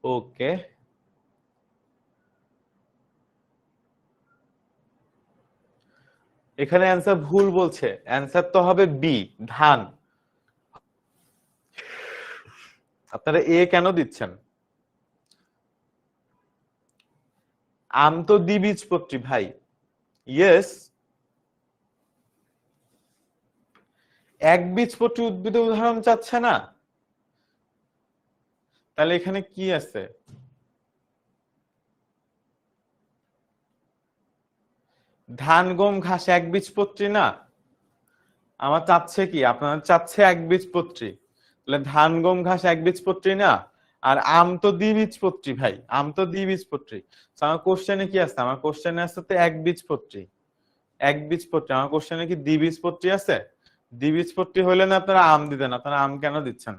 ওকে, এখানে অ্যান্সার ভুল বলছে, অ্যান্সার তো হবে বি, ধান। আপনারা এ কেন দিচ্ছেন? আম তো দ্বিবীজপত্রী ভাই। ইয়েস, একবীজপত্রী উদ্ভিদের উদাহরণ চাচ্ছে না? তাহলে এখানে কি আছে? ধান গম ঘাস একবীজপত্রী না? আমার চাচ্ছে কি, আপনার চাচ্ছে একবীজপত্রী, তাহলে ধান গম ঘাস একবীজপত্রী না? আর আম তো দ্বিবীজপত্রী ভাই, আম তো দ্বিবীজপত্রী। আমার কোশ্চেনে কি আছে? আমার কোশ্চেনে আছে তো একবীজপত্রী, একবীজপত্রী। আমার কোশ্চেনে কি দ্বিবীজপত্রী আছে? দ্বিবীজপত্রী হলে না আপনারা আম দিতেন, আপনারা আম কেন দিচ্ছেন?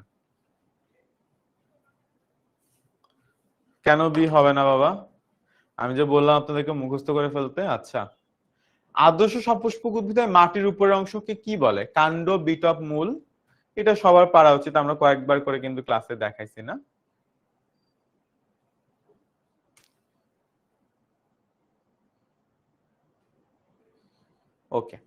কেন বি হবে না বাবা? আমি যে বললাম আপনাদেরকে মুখস্থ করে ফেলতে। আচ্ছা, আদর্শ সপুষ্পক উদ্ভিদের মাটির উপরের অংশকে কি বলে? কাণ্ড, বিটপ, মূল। এটা সবার পারা উচিত, আমরা কয়েকবার করে কিন্তু ক্লাসে দেখাইছি না? ওকে,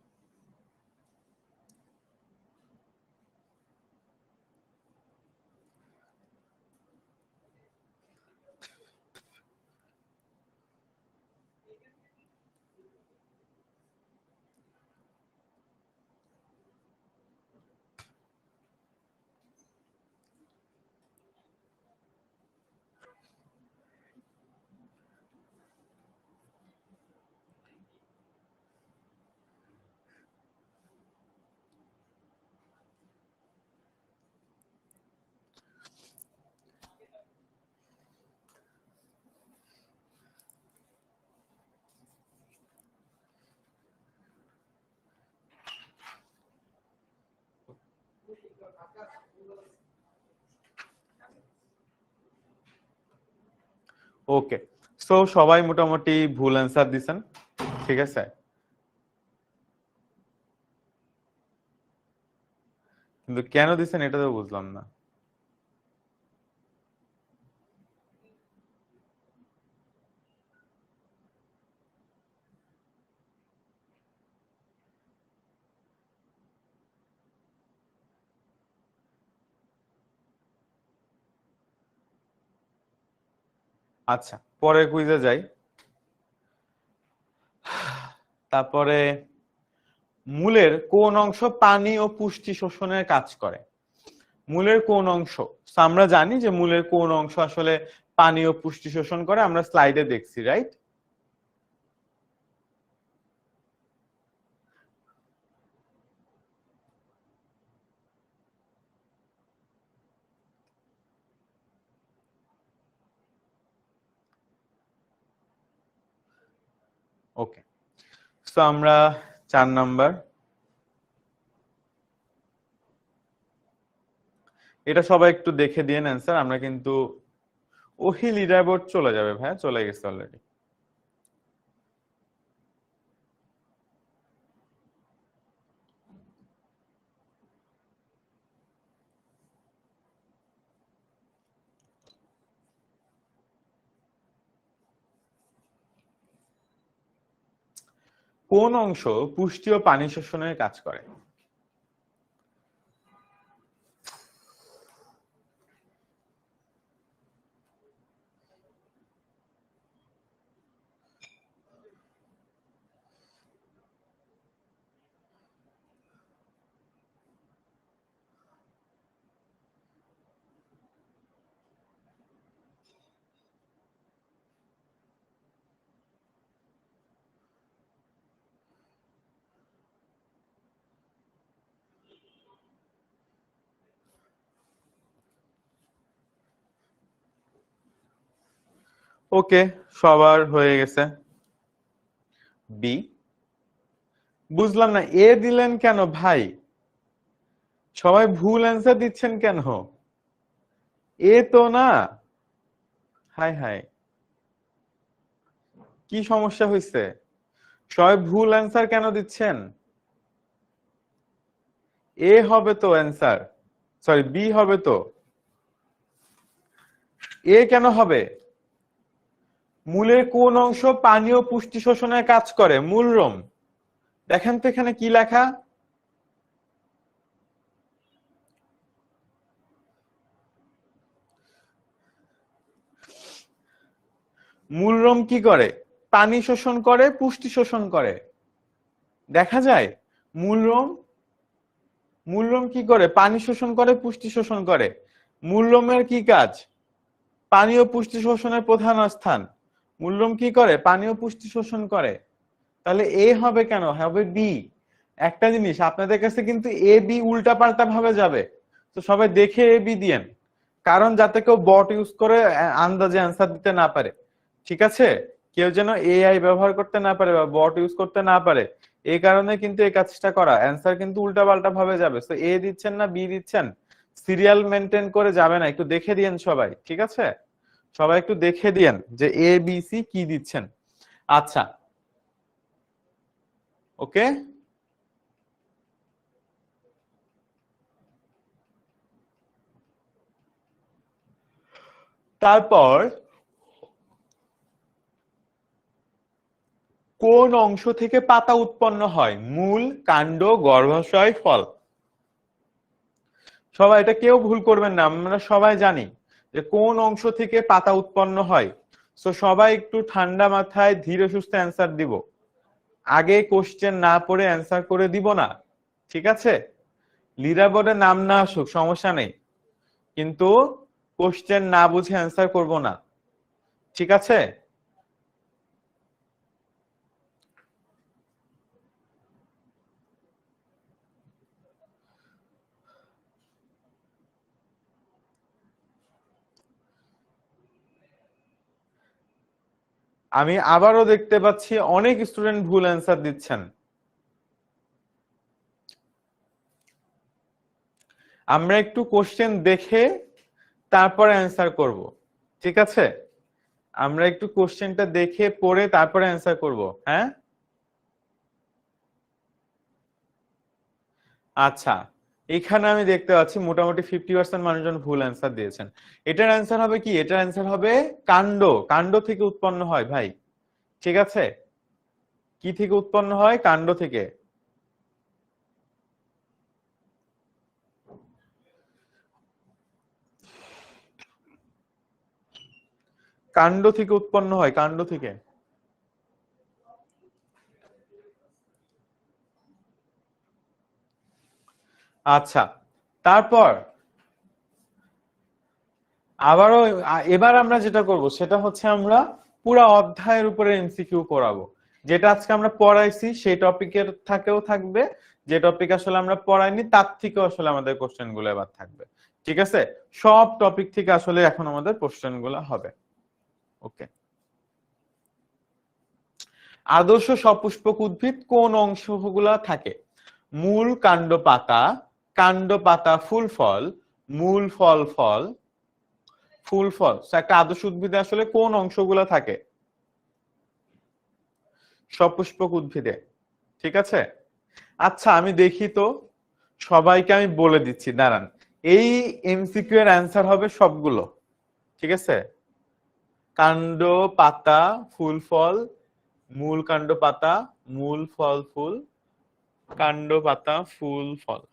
ওকে। সো সবাই মোটামুটি ভুল অ্যান্সার দিছেন, ঠিক আছে। কিন্তু কেন দিছেন এটা তো বুঝলাম না। আচ্ছা, পরের কুইজে যাই। তারপরে, মূলের কোন অংশ পানি ও পুষ্টি শোষণের কাজ করে? মূলের কোন অংশ? So, আমরা জানি যে মূলের কোন অংশ আসলে পানি ও পুষ্টি শোষণ করে, আমরা স্লাইডে দেখছি, রাইট? ওকে, সো আমরা 4 নাম্বার, এটা সবাই একটু দেখে দিন অ্যান্সার। আমরা কিন্তু ওহি লিডার বোর্ড চলে যাবে ভাইয়া, চলে গেছে অলরেডি। কোন অংশ পুষ্টি ও পানি শোষণের কাজ করে? ওকে, সবার হয়ে গেছে। বি। বুঝলাম না, এ দিলেন কেন ভাই? সবাই ভুল অ্যান্সার দিচ্ছেন কেন? এ তো না। হাই হাই, কি সমস্যা হয়েছে? সবাই ভুল অ্যান্সার কেন দিচ্ছেন? এ হবে তো অ্যান্সার, সরি বি হবে তো। এ কেন হবে? মূলের কোন অংশ পানি ও পুষ্টি শোষণের কাজ করে? মূলরম। দেখেন তো এখানে কি লেখা, মূলরোম কি করে, পানি শোষণ করে, পুষ্টি শোষণ করে। দেখা যায় মূলরোম, মূলরোম কি করে, পানি শোষণ করে, পুষ্টি শোষণ করে। মূলরোমের কি কাজ, পানি ও পুষ্টি শোষণের প্রধান স্থান। মূলরোম কি করে, পানি ও পুষ্টি শোষণ করে। তাহলে এ হবে কেন, হবে বি। একটা জিনিস আপনাদের কাছে কিন্তু এ বি উল্টা পাল্টা ভাবে যাবে, তো সবাই দেখে এ বি দিয়েন, কারণ যাতে কেউ বট ইউজ করে আন্দাজে অ্যান্সার দিতে না পারে। ঠিক আছে, কেউ যেন এআই ব্যবহার করতে না পারে বা বট ইউজ করতে না পারে, এই কারণে কিন্তু এই কাজটা করা। অ্যান্সার কিন্তু উল্টা পাল্টা ভাবে যাবে, তো এ দিচ্ছেন না বি দিচ্ছেন, সিরিয়াল মেনটেন করে যাবে না, একটু দেখে দিয়েন সবাই। ঠিক আছে, সবাই একটু দেখে দিয়েন যে এ বি সি কি দিচ্ছেন। আচ্ছা, ওকে। তারপর কোন অংশ থেকে পাতা উৎপন্ন হয়, মূল, কাণ্ড, গর্ভাশয়, ফল। সবাই এটা কেউ ভুল করবেন না, আমরা সবাই জানি যে কোন অংশ থেকে পাতা উৎপন্ন হয়। তো সবাই একটু ঠান্ডা মাথায় ধীরে সুস্থে অ্যান্সার দিব, আগে কোশ্চেন না পড়ে অ্যান্সার করে দিব না। ঠিক আছে, লিডার বোর্ডে নাম না আসুক সমস্যা নেই, কিন্তু কোশ্চেন না বুঝে অ্যান্সার করব না। ঠিক আছে, আমি আবারও দেখতে পাচ্ছি অনেক স্টুডেন্ট ভুল অ্যান্সার দিচ্ছেন। আমরা একটু কোশ্চেন দেখে তারপরে অ্যান্সার করব। ঠিক আছে, আমরা একটু কোশ্চেনটা দেখে পড়ে তারপরে অ্যান্সার করব। হ্যাঁ, আচ্ছা, এখানে আমি দেখতে পাচ্ছি মোটামুটি 50% মানুষজন ভুল অ্যান্সার দিয়েছেন। এটার অ্যান্সার হবে কি, এটার অ্যান্সার হবে কাণ্ড। কাণ্ড থেকে উৎপন্ন হয় ভাই। ঠিক আছে, কি থেকে উৎপন্ন হয়, কাণ্ড থেকে। কাণ্ড থেকে উৎপন্ন হয়, কাণ্ড থেকে। আচ্ছা, তারপর আবারও এবার আমরা যেটা করব সেটা হচ্ছে আমরা পুরো অধ্যায়ের উপরে এমসিকিউ পড়াবো। যেটা আজকে আমরা পড়াইছি সেই টপিকের থাকেও থাকবে, যে টপিক আসলে আমরা পড়াইনি তার থেকেও আসলে আমাদের কোশ্চেন গুলো এবার থাকবে। ঠিক আছে, সব টপিক থেকে আসলে এখন আমাদের কোশ্চেন গুলো হবে। ওকে, আদর্শ সপুষ্পক উদ্ভিদ কোন অংশগুলা থাকে, মূল, কাণ্ড, পাতা, কাণ্ড, পাতা, ফুল, ফল, মূল, ফল, ফল, ফুল, ফল। একটা আদর্শ উদ্ভিদে আসলে কোন অংশগুলা থাকে, সপুষ্পক উদ্ভিদে। ঠিক আছে, আচ্ছা আমি দেখি তো, সবাইকে আমি বলে দিচ্ছি দাঁড়ান। এই এমসিকিউ এর অ্যান্সার হবে সবগুলো। ঠিক আছে, কাণ্ড, পাতা, ফুল, ফল, মূল, কাণ্ড, পাতা, মূল, ফল, ফুল, কাণ্ড, পাতা, ফুল, ফল।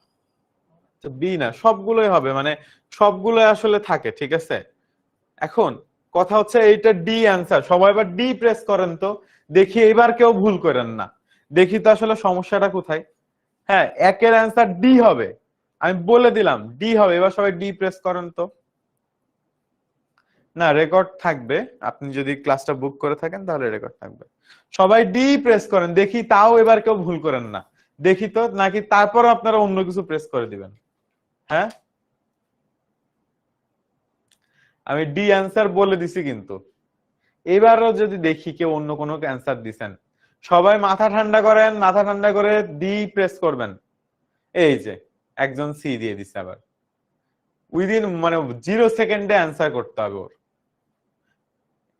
বি না, সবগুলোই হবে, মানে সবগুলোই আসলে থাকে। ঠিক আছে, এখন কথা হচ্ছে এইটা ডি অ্যান্সার, সবাই এবার ডি প্রেস করেন তো, দেখি এবার কেউ ভুল করেন না, দেখি তো আসলে সমস্যাটা কোথায়। হ্যাঁ, একের অ্যান্সার ডি হবে, আমি বলে দিলাম ডি হবে, এবার সবাই ডি প্রেস করেন তো। না, রেকর্ড থাকবে, আপনি যদি ক্লাসটা বুক করে থাকেন তাহলে রেকর্ড থাকবে। সবাই ডি প্রেস করেন দেখি, তাও এবার কেউ ভুল করেন না, দেখি তো, নাকি তারপর আপনারা অন্য কিছু প্রেস করে দিবেন। হ্যাঁ, আমি ডি অ্যান্সার বলে দিছি, কিন্তু এবারও যদি দেখি কেউ অন্য কোনো অ্যান্সার দিছেন, সবাই মাথা ঠান্ডা করেন, মাথা ঠান্ডা করে ডি প্রেস করবেন। এই যে একজন সি দিয়ে দিছে, আবার উইদিন মানে 0 সেকেন্ডে অ্যান্সার করতে হবে ওর,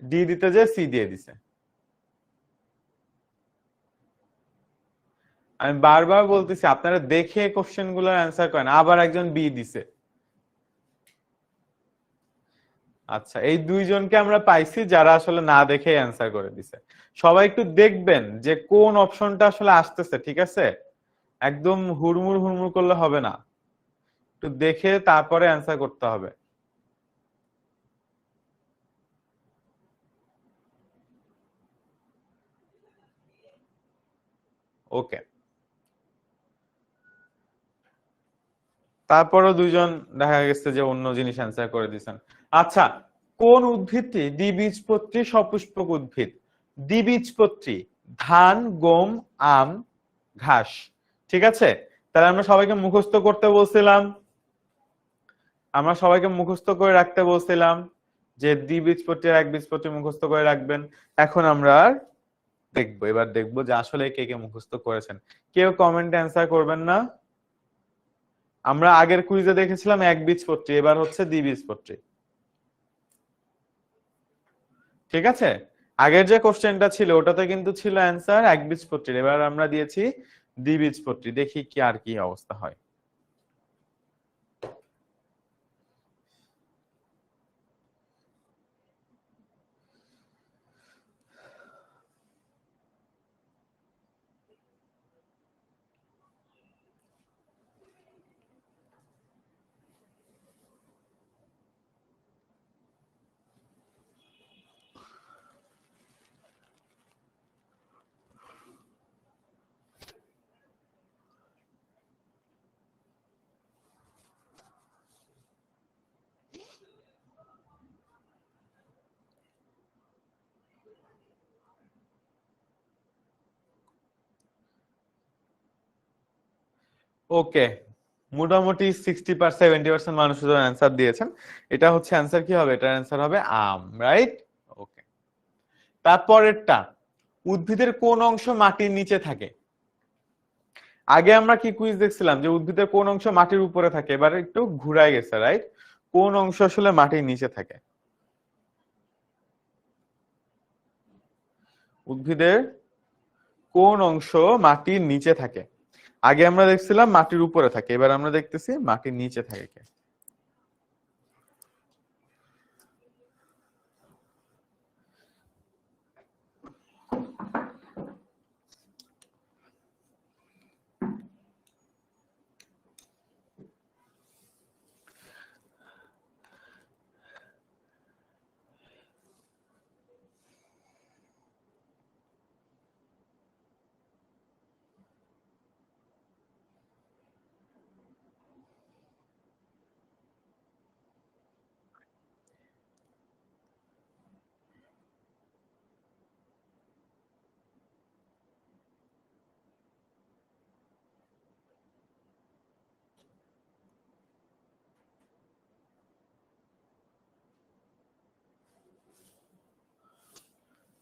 ডি দিতে যে সি দিয়ে দিছে। আমি বারবার বলতেছি আপনারা দেখে কোশ্চেন গুলোর অ্যান্সার করেন, আবার একজন বি দিছে। আচ্ছা, এই দুইজনকে আমরা পাইছি যারা আসলে না দেখে অ্যান্সার করে দিছে। সবাই একটু দেখবেন যে কোন অপশনটা আসলে আসতেছে, ঠিক আছে? একদম হুড়মুড় হুড়মুড় করলে হবে না, একটু দেখে তারপরে অ্যান্সার করতে হবে। ওকে, তারপরও দুইজন দেখা গেছে যে অন্য জিনিস অ্যান্সার করে দিয়েছেন। আচ্ছা, কোন উদ্ভিদটি দ্বিবীজপত্রী সপুষ্পক উদ্ভিদ? দ্বিবীজপত্রী, ধান, গম, আম, ঘাস। ঠিক আছে, তাহলে আমরা সবাইকে মুখস্থ করতে বলছিলাম, আমরা সবাইকে মুখস্থ করে রাখতে বলছিলাম যে দ্বিবীজপত্রী আর একবীজপত্রী মুখস্থ করে রাখবেন। এখন আমরা দেখবো, এবার দেখবো যে আসলে কে কে মুখস্থ করেছেন। কেউ কমেন্টে অ্যান্সার করবেন না। আমরা আগের কুইজে দেখেছিলাম একবীজপত্রী, এবার হচ্ছে দ্বিবীজপত্রী। ঠিক আছে, আগের যে কোশ্চেনটা ছিল ওটাতে কিন্তু ছিল অ্যান্সার একবীজপত্রী, এবার আমরা দিয়েছি দ্বিবীজপত্রী। দেখি কি আর কি অবস্থা হয়। ওকে, মোটামুটি 60% 70% মানুষ অ্যান্সার দিয়েছেন। এটা হচ্ছে অ্যান্সার কি হবে? এটার অ্যান্সার হবে আম, রাইট? ওকে, তারপরেরটা, উদ্ভিদের কোন অংশ মাটির নিচে থাকে? আগে আমরা কি কুইজ দেখছিলাম যে উদ্ভিদের কোন অংশ মাটির উপরে থাকে, এবার একটু ঘুরাই গেছে, রাইট? কোন অংশ আসলে মাটির নিচে থাকে? উদ্ভিদের কোন অংশ মাটির নিচে থাকে? আগে আমরা দেখছিলাম মাটির উপরে থাকে, এবার আমরা দেখতেছি মাটির নিচে থাকে কে।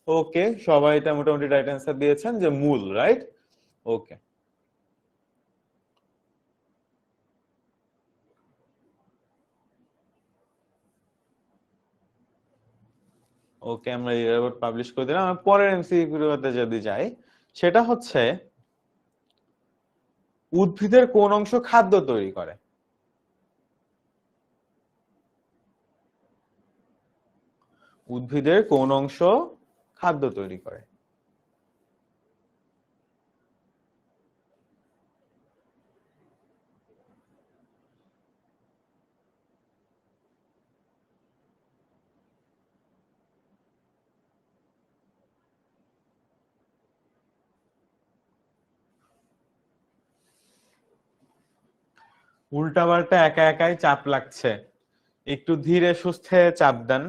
ওকে, সবাই এটা মোটামুটি রাইট অ্যান্সার দিয়েছেন যে মূল, রাইট? ওকে, ওকে, আমরা এবার পাবলিশ করে দিলাম। আমরা পরের এমসিকিউতে যদি যাই, সেটা হচ্ছে উদ্ভিদের কোন অংশ খাদ্য তৈরি করে? উদ্ভিদের কোন অংশ খাদ্য তৈরি করে? উল্টাপাল্টা একা একাই চাপ লাগছে, একটু ধীরে সুস্থে চাপ দেন।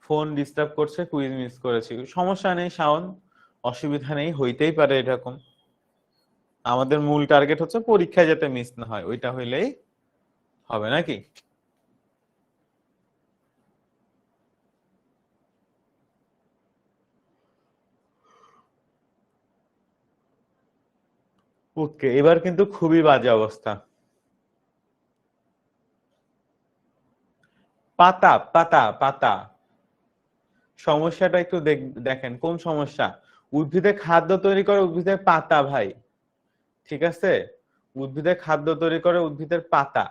ফোন ডিস্টার্ব করছে, কুইজ মিস করেছি, সমস্যা নেই শাওন, অসুবিধা নেই, হইতেই পারে এরকম। আমাদের মূল টার্গেট হচ্ছে পরীক্ষায় যাতে মিস না হয়, ওইটা হইলেই হবে নাকি? ওকে, এবার কিন্তু খুবই বাজে অবস্থা। পাতা, পাতা, পাতা। সমস্যাটা একটু দেখেন কোন সমস্যা। উদ্ভিদে খাদ্য তৈরি করে উদ্ভিদের পাতা ভাই, ঠিক আছে? উদ্ভিদের খাদ্য তৈরি করে উদ্ভিদের পাতা।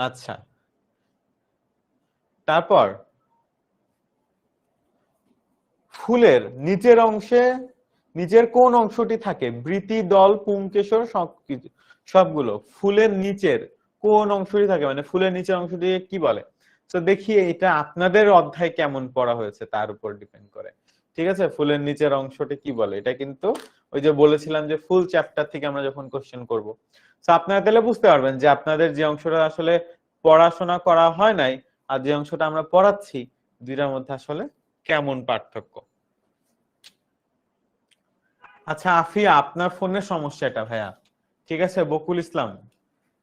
আচ্ছা, তারপর ফুলের নিচের অংশে নিচের কোন অংশটি থাকে? বৃতি, দল, পুংকেশর, সবগুলো। ফুলের নিচের কোন অংশটি থাকে, মানে ফুলের নিচের অংশটি কি বলে? তো দেখি এটা আপনাদের অধ্যায় কেমন পড়া হয়েছে তার উপর ডিপেন্ড করে। ঠিক আছে, ফুলের নিচের অংশটি কি বলে, এটা কিন্তু ওই যে বলেছিলাম যে ফুল চ্যাপ্টার থেকে আমরা যখন কোশ্চেন করব, তো আপনারা তাহলে বুঝতে পারবেন যে আপনাদের যে অংশটা আসলে পড়াশোনা করা হয় নাই আর যে অংশটা আমরা পড়াচ্ছি দুইটার মধ্যে আসলে কেমন পার্থক্য। আচ্ছা আফিয়া, আপনার ফোনের সমস্যা এটা ভাইয়া। ঠিক আছে বকুল ইসলাম,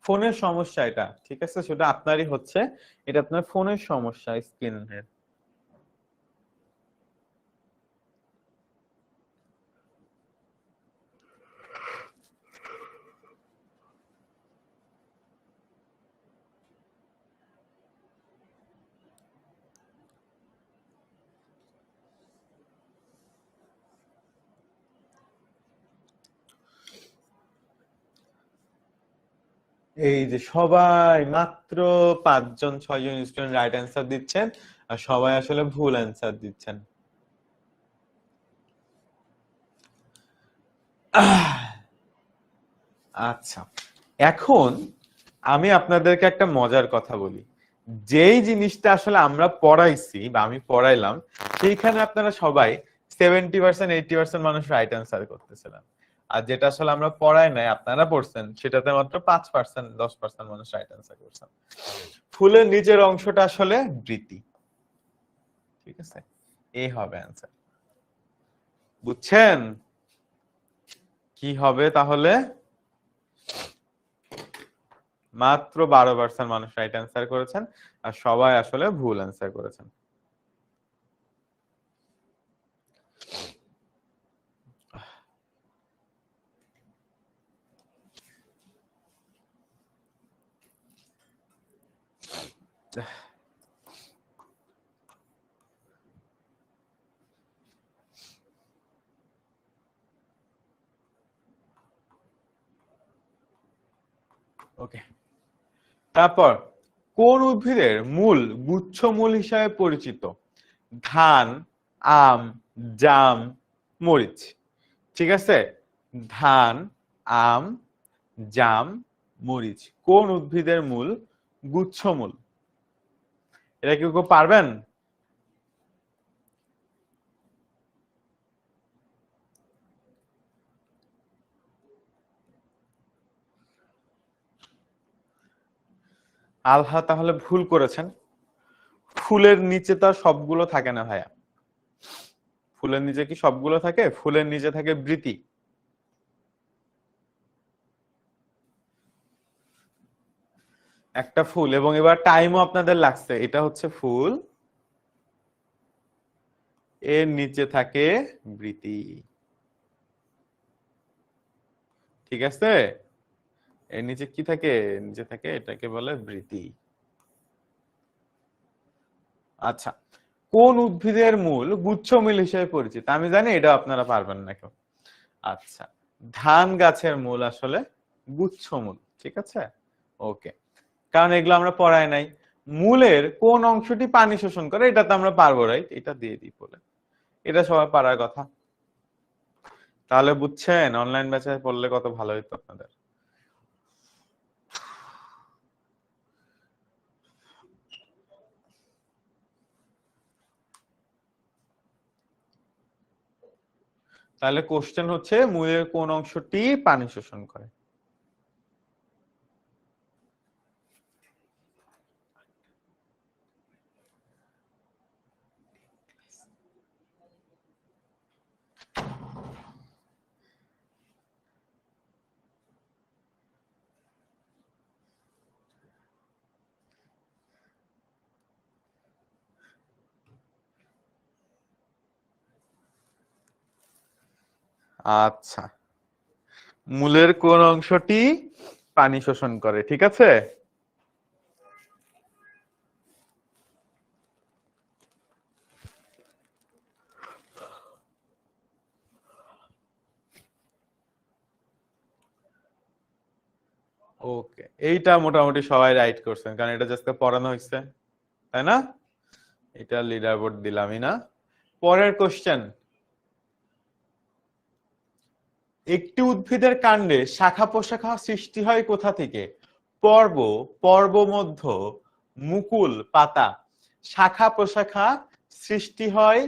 ফোনের সমস্যা এটা, ঠিক আছে, সেটা আপনারই হচ্ছে, এটা আপনার ফোনের সমস্যা স্ক্রিনের। এই যে সবাই মাত্র 5 জন 6 জন স্টুডেন্ট রাইট অ্যান্সার দিচ্ছেন, আর সবাই আসলে ভুল অ্যান্সার দিচ্ছেন। আচ্ছা, এখন আমি আপনাদেরকে একটা মজার কথা বলি। যেই জিনিসটা আসলে আমরা পড়াইছি বা আমি পড়াইলাম, সেইখানে আপনারা সবাই 70% 80% মানুষ রাইট অ্যান্সার করতেছিলেন। আর যেটা আসলে আমরা পড়াই নাই আপনারা পড়ছেন, সেটাতে মাত্র 5% 10% মানুষ রাইট অ্যান্সার করছেন। ফুলের নিচের অংশটা আসলে বৃতি। ঠিক আছে, এই হবে অ্যান্সার। বুঝছেন কি হবে তাহলে? মাত্র 12% মানুষ রাইট অ্যান্সার করেছেন, আর সবাই আসলে ভুল অ্যান্সার করেছেন। ওকে, তারপর কোন উদ্ভিদের মূল গুচ্ছমূল হিসাবে পরিচিত? ধান, আম, জাম, মরিচ। ঠিক আছে, ধান, আম, জাম, মরিচ কোন উদ্ভিদের মূল গুচ্ছমূল? এটা কি কেউ পারবেন? আলহা তাহলে ভুল করেছেন। ফুলের নিচে তো সবগুলো থাকে না ভাইয়া। ফুলের নিচে কি সবগুলো থাকে? ফুলের নিচে থাকে বৃতি। একটা ফুল, এবং এবার টাইমও আপনাদের লাগছে, এটা হচ্ছে ফুল, এর নিচে থাকে বৃতি। ঠিক আছে, এর নিচে কি থাকে? নিচে থাকে, এটাকে বলে বৃতি। আচ্ছা, কোন উদ্ভিদের মূল গুচ্ছমূল হিসেবে পরিচিত? আমি জানি এটা আপনারা পারবেন না কেউ। আচ্ছা, ধান গাছের মূল আসলে গুচ্ছমূল। ঠিক আছে, ওকে, কারণ এগুলো আমরা পড়াই নাই। মূলের কোন অংশটি পানি শোষণ করে? এটা তো আমরা পারবো, রাইট? এটা দিয়ে দিই বলে, এটা সবাই পারার কথা। তাহলে বুঝছেন অনলাইন ব্যাচে পড়লে কত ভালো হতো আপনাদের। তাহলে কোশ্চেন হচ্ছে মূলের কোন অংশটি পানি শোষণ করে? আচ্ছা, মূলের কোন অংশটি পানি শোষণ করে? ঠিক আছে, ওকে, এইটা মোটামুটি সবাই রাইট করছেন, কারণ এটা জাস্ট পড়ানো হয়েছে, তাই না? এটা লিডার বোর্ড দিলামই না। পরের কোশ্চেন, একটি উদ্ভিদের কাণ্ডে শাখা প্রশাখা সৃষ্টি হয় কোথা থেকে? পর্ব, পর্বমধ্য, মুকুল, পাতা। শাখা প্রশাখা সৃষ্টি হয়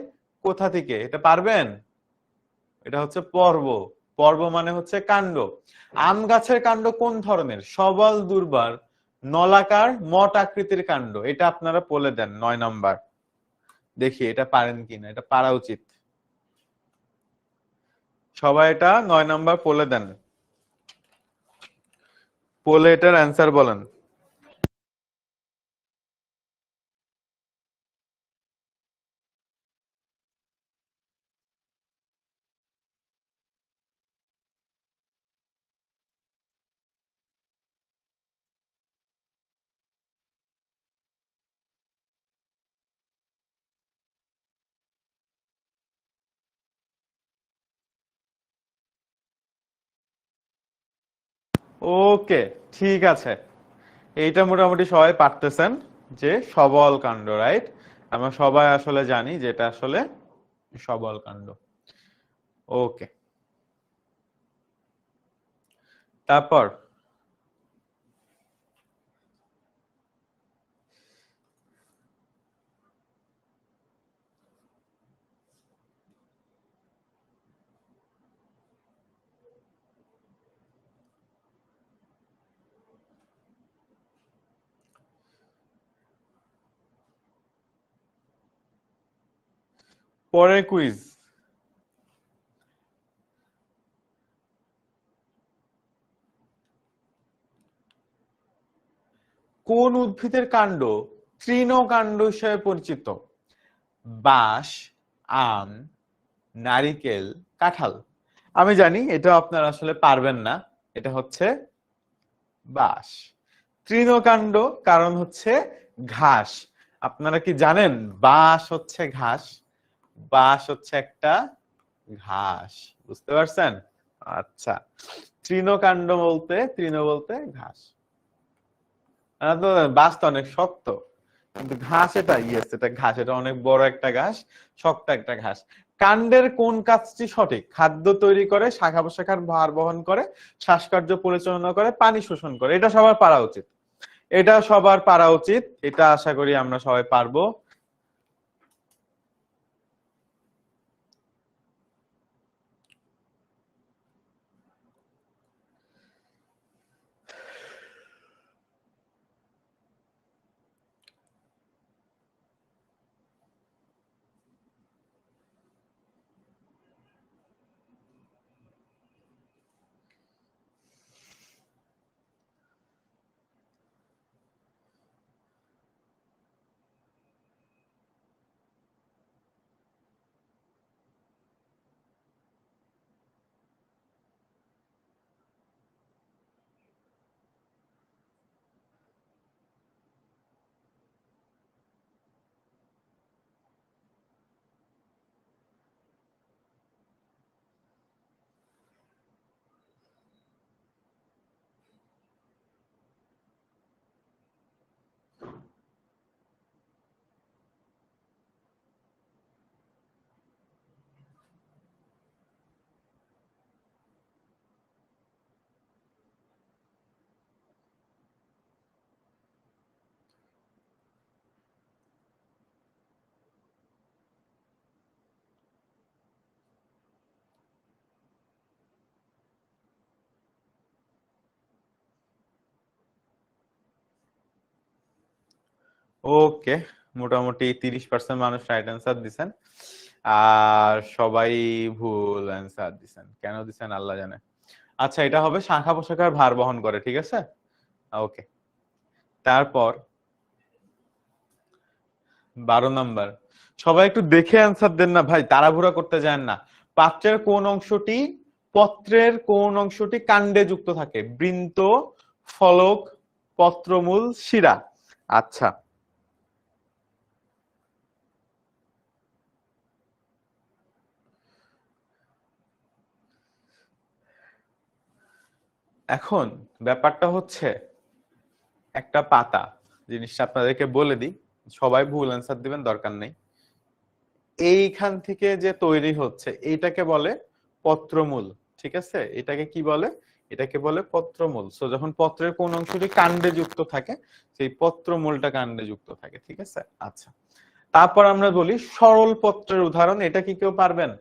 কোথা থেকে, এটা পারবেন? এটা হচ্ছে পর্ব। পর্ব মানে হচ্ছে কাণ্ড। আম গাছের কাণ্ড কোন ধরনের? সবল, দুর্বল, নলাকার, মঠ আকৃতির কাণ্ড। এটা আপনারা বলে দেন 9 নাম্বার। দেখি এটা পারেন কিনা, এটা পারা উচিত। সবাই এটা 9 নাম্বার বলে দেন, বলে এটার অ্যান্সার বলেন। ওকে, ঠিক আছে। এইটা মোটামুটি সবাই পারতেছেন যে সবল কাণ্ড, রাইট? আমরা সবাই আসলে জানি যে এটা আসলে সবল কাণ্ড। ওকে, তারপর পরের কুইজ। কোন উদ্ভিদের কাণ্ড তৃণকাণ্ড হিসেবে পরিচিত? বাঁশ, আম, নারিকেল, কাঁঠাল। আমি জানি এটা আপনারা আসলে পারবেন না, এটা হচ্ছে বাঁশ। তৃণকাণ্ড কারণ হচ্ছে ঘাস। আপনারা কি জানেন বাঁশ হচ্ছে ঘাস? বাঁশ হচ্ছে একটা ঘাস, বুঝতে পারছেন? আচ্ছা, তৃণকাণ্ড বলতে, তৃণ বলতে ঘাস। তো বাঁশ তো অনেক শক্ত, কিন্তু ঘাস এটা, ইয়েস এটা ঘাস, এটা অনেক বড় একটা ঘাস, শক্ত একটা ঘাস। কাণ্ডের কোন কাজটি সঠিক? খাদ্য তৈরি করে, শাখা প্রশাখার ভার বহন করে, শ্বাসকার্য পরিচালনা করে, পানি শোষণ করে। এটা সবার পারা উচিত, এটা সবার পারা উচিত, এটা আশা করি আমরা সবাই পারবো। ওকে, মোটামুটি 30% মানুষ রাইট অ্যান্সার দিছেন, আর সবাই ভুল অ্যান্সার দিছেন। কেন দিছেন আল্লাহ জানে। আচ্ছা, এটা হবে শাখা প্রশাখার ভার বহন করে, ঠিক আছে। ওকে, তারপর 12 নাম্বার। সবাই একটু দেখে অ্যান্সার দেন না ভাই, তাড়াহুড়া করতে যান না। পাত্রের কোন অংশটি, পত্রের কোন অংশটি কাণ্ডে যুক্ত থাকে? বৃন্ত, ফলক, পত্রমূল, শিরা। আচ্ছা, এখন ব্যাপারটা হচ্ছে একটা পাতা, জিনিসটা আপনাদেরকে বলে দিই, সবাই ভুল অ্যান্সার দিবেন, দরকার নেই। এইখান থেকে যে তৈরি হচ্ছে এইটাকে বলে পত্রমূল, ঠিক আছে? এটাকে কি বলে? এটাকে বলে পত্রমূল। সো যখন পত্রের কোন অংশটি কাণ্ডে যুক্ত থাকে, সেই পত্রমূলটা কাণ্ডে যুক্ত থাকে, ঠিক আছে? আচ্ছা, তারপর আমরা বলি সরল পত্রের উদাহরণ। এটা কি কেউ পারবেন?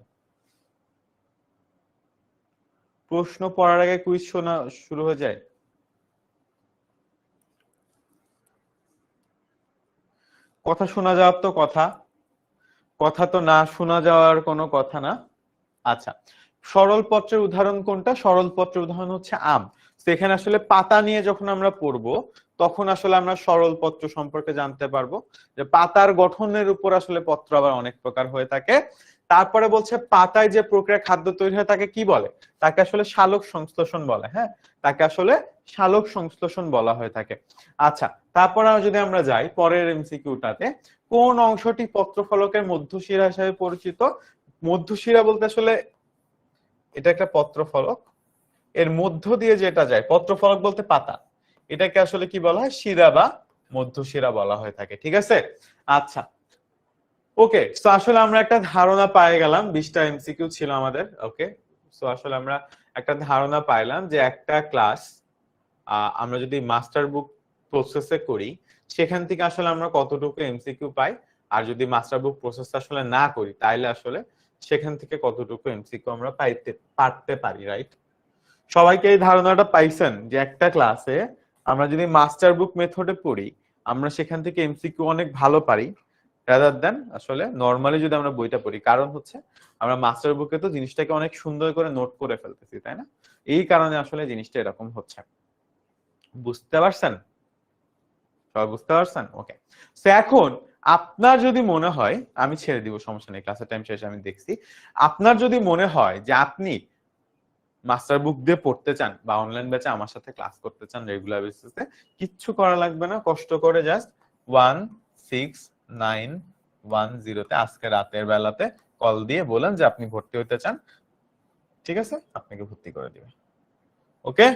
প্রশ্ন পড়ার আগে কুইজ শোনা শুরু হয়ে যায়। কথা শোনা যাওয়ার তো কথা, কথা তো না শোনা যাওয়ার কোনো কথা না। আচ্ছা, সরল পত্রের উদাহরণ কোনটা? সরল পত্রের উদাহরণ হচ্ছে আম। তো এখানে আসলে পাতা নিয়ে যখন আমরা পড়বো তখন আসলে আমরা সরল পত্র সম্পর্কে জানতে পারবো যে পাতার গঠনের উপর আসলে পত্র আবার অনেক প্রকার হয়ে থাকে। তারপরে বলছে পাতায় যে প্রক্রিয়া খাদ্য তৈরি হয় তাকে কি বলে? তাকে আসলে সালোক সংশ্লেষণ বলে। হ্যাঁ, তাকে আসলে সালোক সংশ্লেষণ বলা হয়ে থাকে। আচ্ছা, তারপর যদি আমরা যাই পরের এমসিকিউটাতে, কোন অংশটি পত্রফলকের মধ্যশিরা হিসেবে পরিচিত? মধ্যশিরা বলতে আসলে এটা একটা পত্রফলক, এর মধ্য দিয়ে যেটা যায়, পত্রফলক বলতে পাতা, এটাকে আসলে কি বলা হয়? শিরা বা মধ্যশিরা বলা হয়ে থাকে, ঠিক আছে? আচ্ছা, ওকে। সো আসলে আমরা একটা ধারণা পেয়ে গেলাম, 20টা এমসিকিউ ছিল আমাদের। ওকে, সো আসলে আমরা একটা ধারণা পাইলাম যে একটা ক্লাস আমরা যদি মাস্টার বুক প্রসেসে করি সেখান থেকে আসলে আমরা কতটুকু এমসিকিউ পাই, আর যদি মাস্টার বুক প্রসেস আসলে না করি তাইলে আসলে সেখান থেকে কতটুকু এমসিকিউ আমরা পারতে পারি, রাইট? সবাইকে এই ধারণাটা পাইছেন যে একটা ক্লাসে আমরা যদি মাস্টার বুক মেথডে পড়ি আমরা সেখান থেকে এমসিকিউ অনেক ভালো পারি রাদার দেন আসলে নরমালি যদি আমরা বইটা পড়ি। কারণ হচ্ছে আমরা মাস্টার বুকে তো জিনিসটাকে অনেক সুন্দর করে নোট করে ফেলতেছি, তাই না? এই কারণে আসলে জিনিসটা এরকম হচ্ছে। বুঝতে পারছেন? সবাই বুঝতে পারছেন? ওকে। সো এখন আপনার যদি মনে হয়, আমি ছেড়ে দিব, সমস্যা নেই, ক্লাসের টাইম শেষে আমি দেখছি। আপনার যদি মনে হয় যে আপনি মাস্টার বুক দিয়ে পড়তে চান বা অনলাইন ব্যাচে আমার সাথে ক্লাস করতে চান রেগুলার বেসিসে, কিচ্ছু করা লাগবে না, কষ্ট করে জাস্ট 16910 তে আজকে রাতের বেলাতে কল দিয়ে বলেন যে আপনি ভর্তি হতে চান, ঠিক আছে? আপনাকে ভর্তি করে দিবে। ওকে,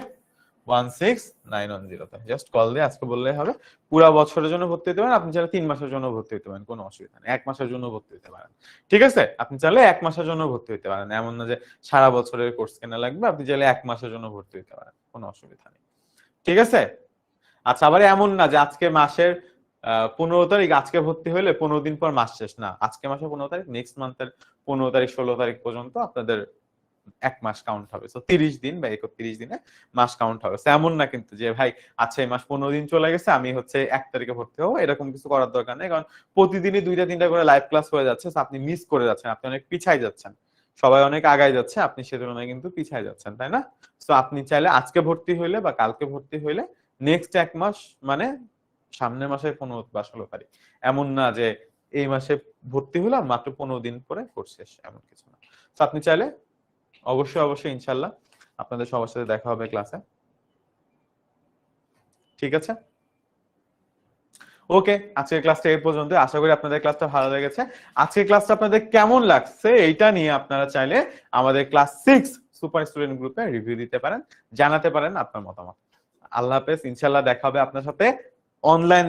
16910 তে জাস্ট কল দিয়ে আজকে বললেই হবে। পুরো বছরের জন্য ভর্তি হতে পারেন, আপনি চাইলে 3 মাসের জন্য ভর্তি হতে পারেন, কোনো অসুবিধা নেই। 1 মাসের জন্য ভর্তি হতে পারেন, ঠিক আছে? আপনি চাইলে 1 মাসের জন্য ভর্তি হতে পারেন, এমন না যে সারা বছরের কোর্স কেনা লাগবে। আপনি চাইলে 1 মাসের জন্য ভর্তি হতে পারেন, কোনো অসুবিধা নেই, ঠিক আছে? আচ্ছা, আবার এমন না যে আজকে মাসের 15 তারিখ আজকে ভর্তি হলে 15 দিন পর মাস শেষ, না, আজকে মাসের 15 তারিখ নেক্সট মান্থের 15 তারিখ 16 তারিখ পর্যন্ত আপনাদের 1 মাস কাউন্ট হবে। সো 30 দিন বা 31 দিনে মাস কাউন্ট হবে। এমন না কিন্তু যে ভাই আচ্ছা এই মাস 15 দিন চলে গেছে আমি হচ্ছে 1 তারিখে ভর্তি হবো, এরকম কিছু করার দরকার নেই। কারণ প্রতিদিনই 2টা 3টা করে লাইভ ক্লাস হয়ে যাচ্ছে, আপনি মিস করে যাচ্ছেন, আপনি অনেক পিছাই যাচ্ছেন। সবাই অনেক আগায় যাচ্ছে, আপনি সে তুলনায় কিন্তু পিছাই যাচ্ছেন, তাই না? সো আপনি চাইলে আজকে ভর্তি হইলে বা কালকে ভর্তি হইলে নেক্সট 1 মাস মানে সামনের মাসের 15 বা 16 তারিখ, এমন না যে এই মাসে ভর্তি হলাম মাত্র 15 দিন পরে কোর্স শেষ, এমন কিছু না। তো আপনি চাইলে অবশ্যই অবশ্যই ইনশাল্লাহ আপনাদের সবার সাথে দেখা হবে ক্লাসে, ঠিক আছে? ওকে, আজকের ক্লাসটা এই পর্যন্ত। আশা করি আপনাদের ক্লাসটা ভালো লেগেছে। আজকের ক্লাসটা আপনাদের কেমন লাগছে এইটা নিয়ে আপনারা চাইলে আমাদের ক্লাস 6 সুপার স্টুডেন্ট গ্রুপে রিভিউ দিতে পারেন, জানাতে পারেন আপনার মতামত। আল্লাহ হাফেজ, ইনশাল্লাহ দেখা হবে আপনার সাথে অনলাইন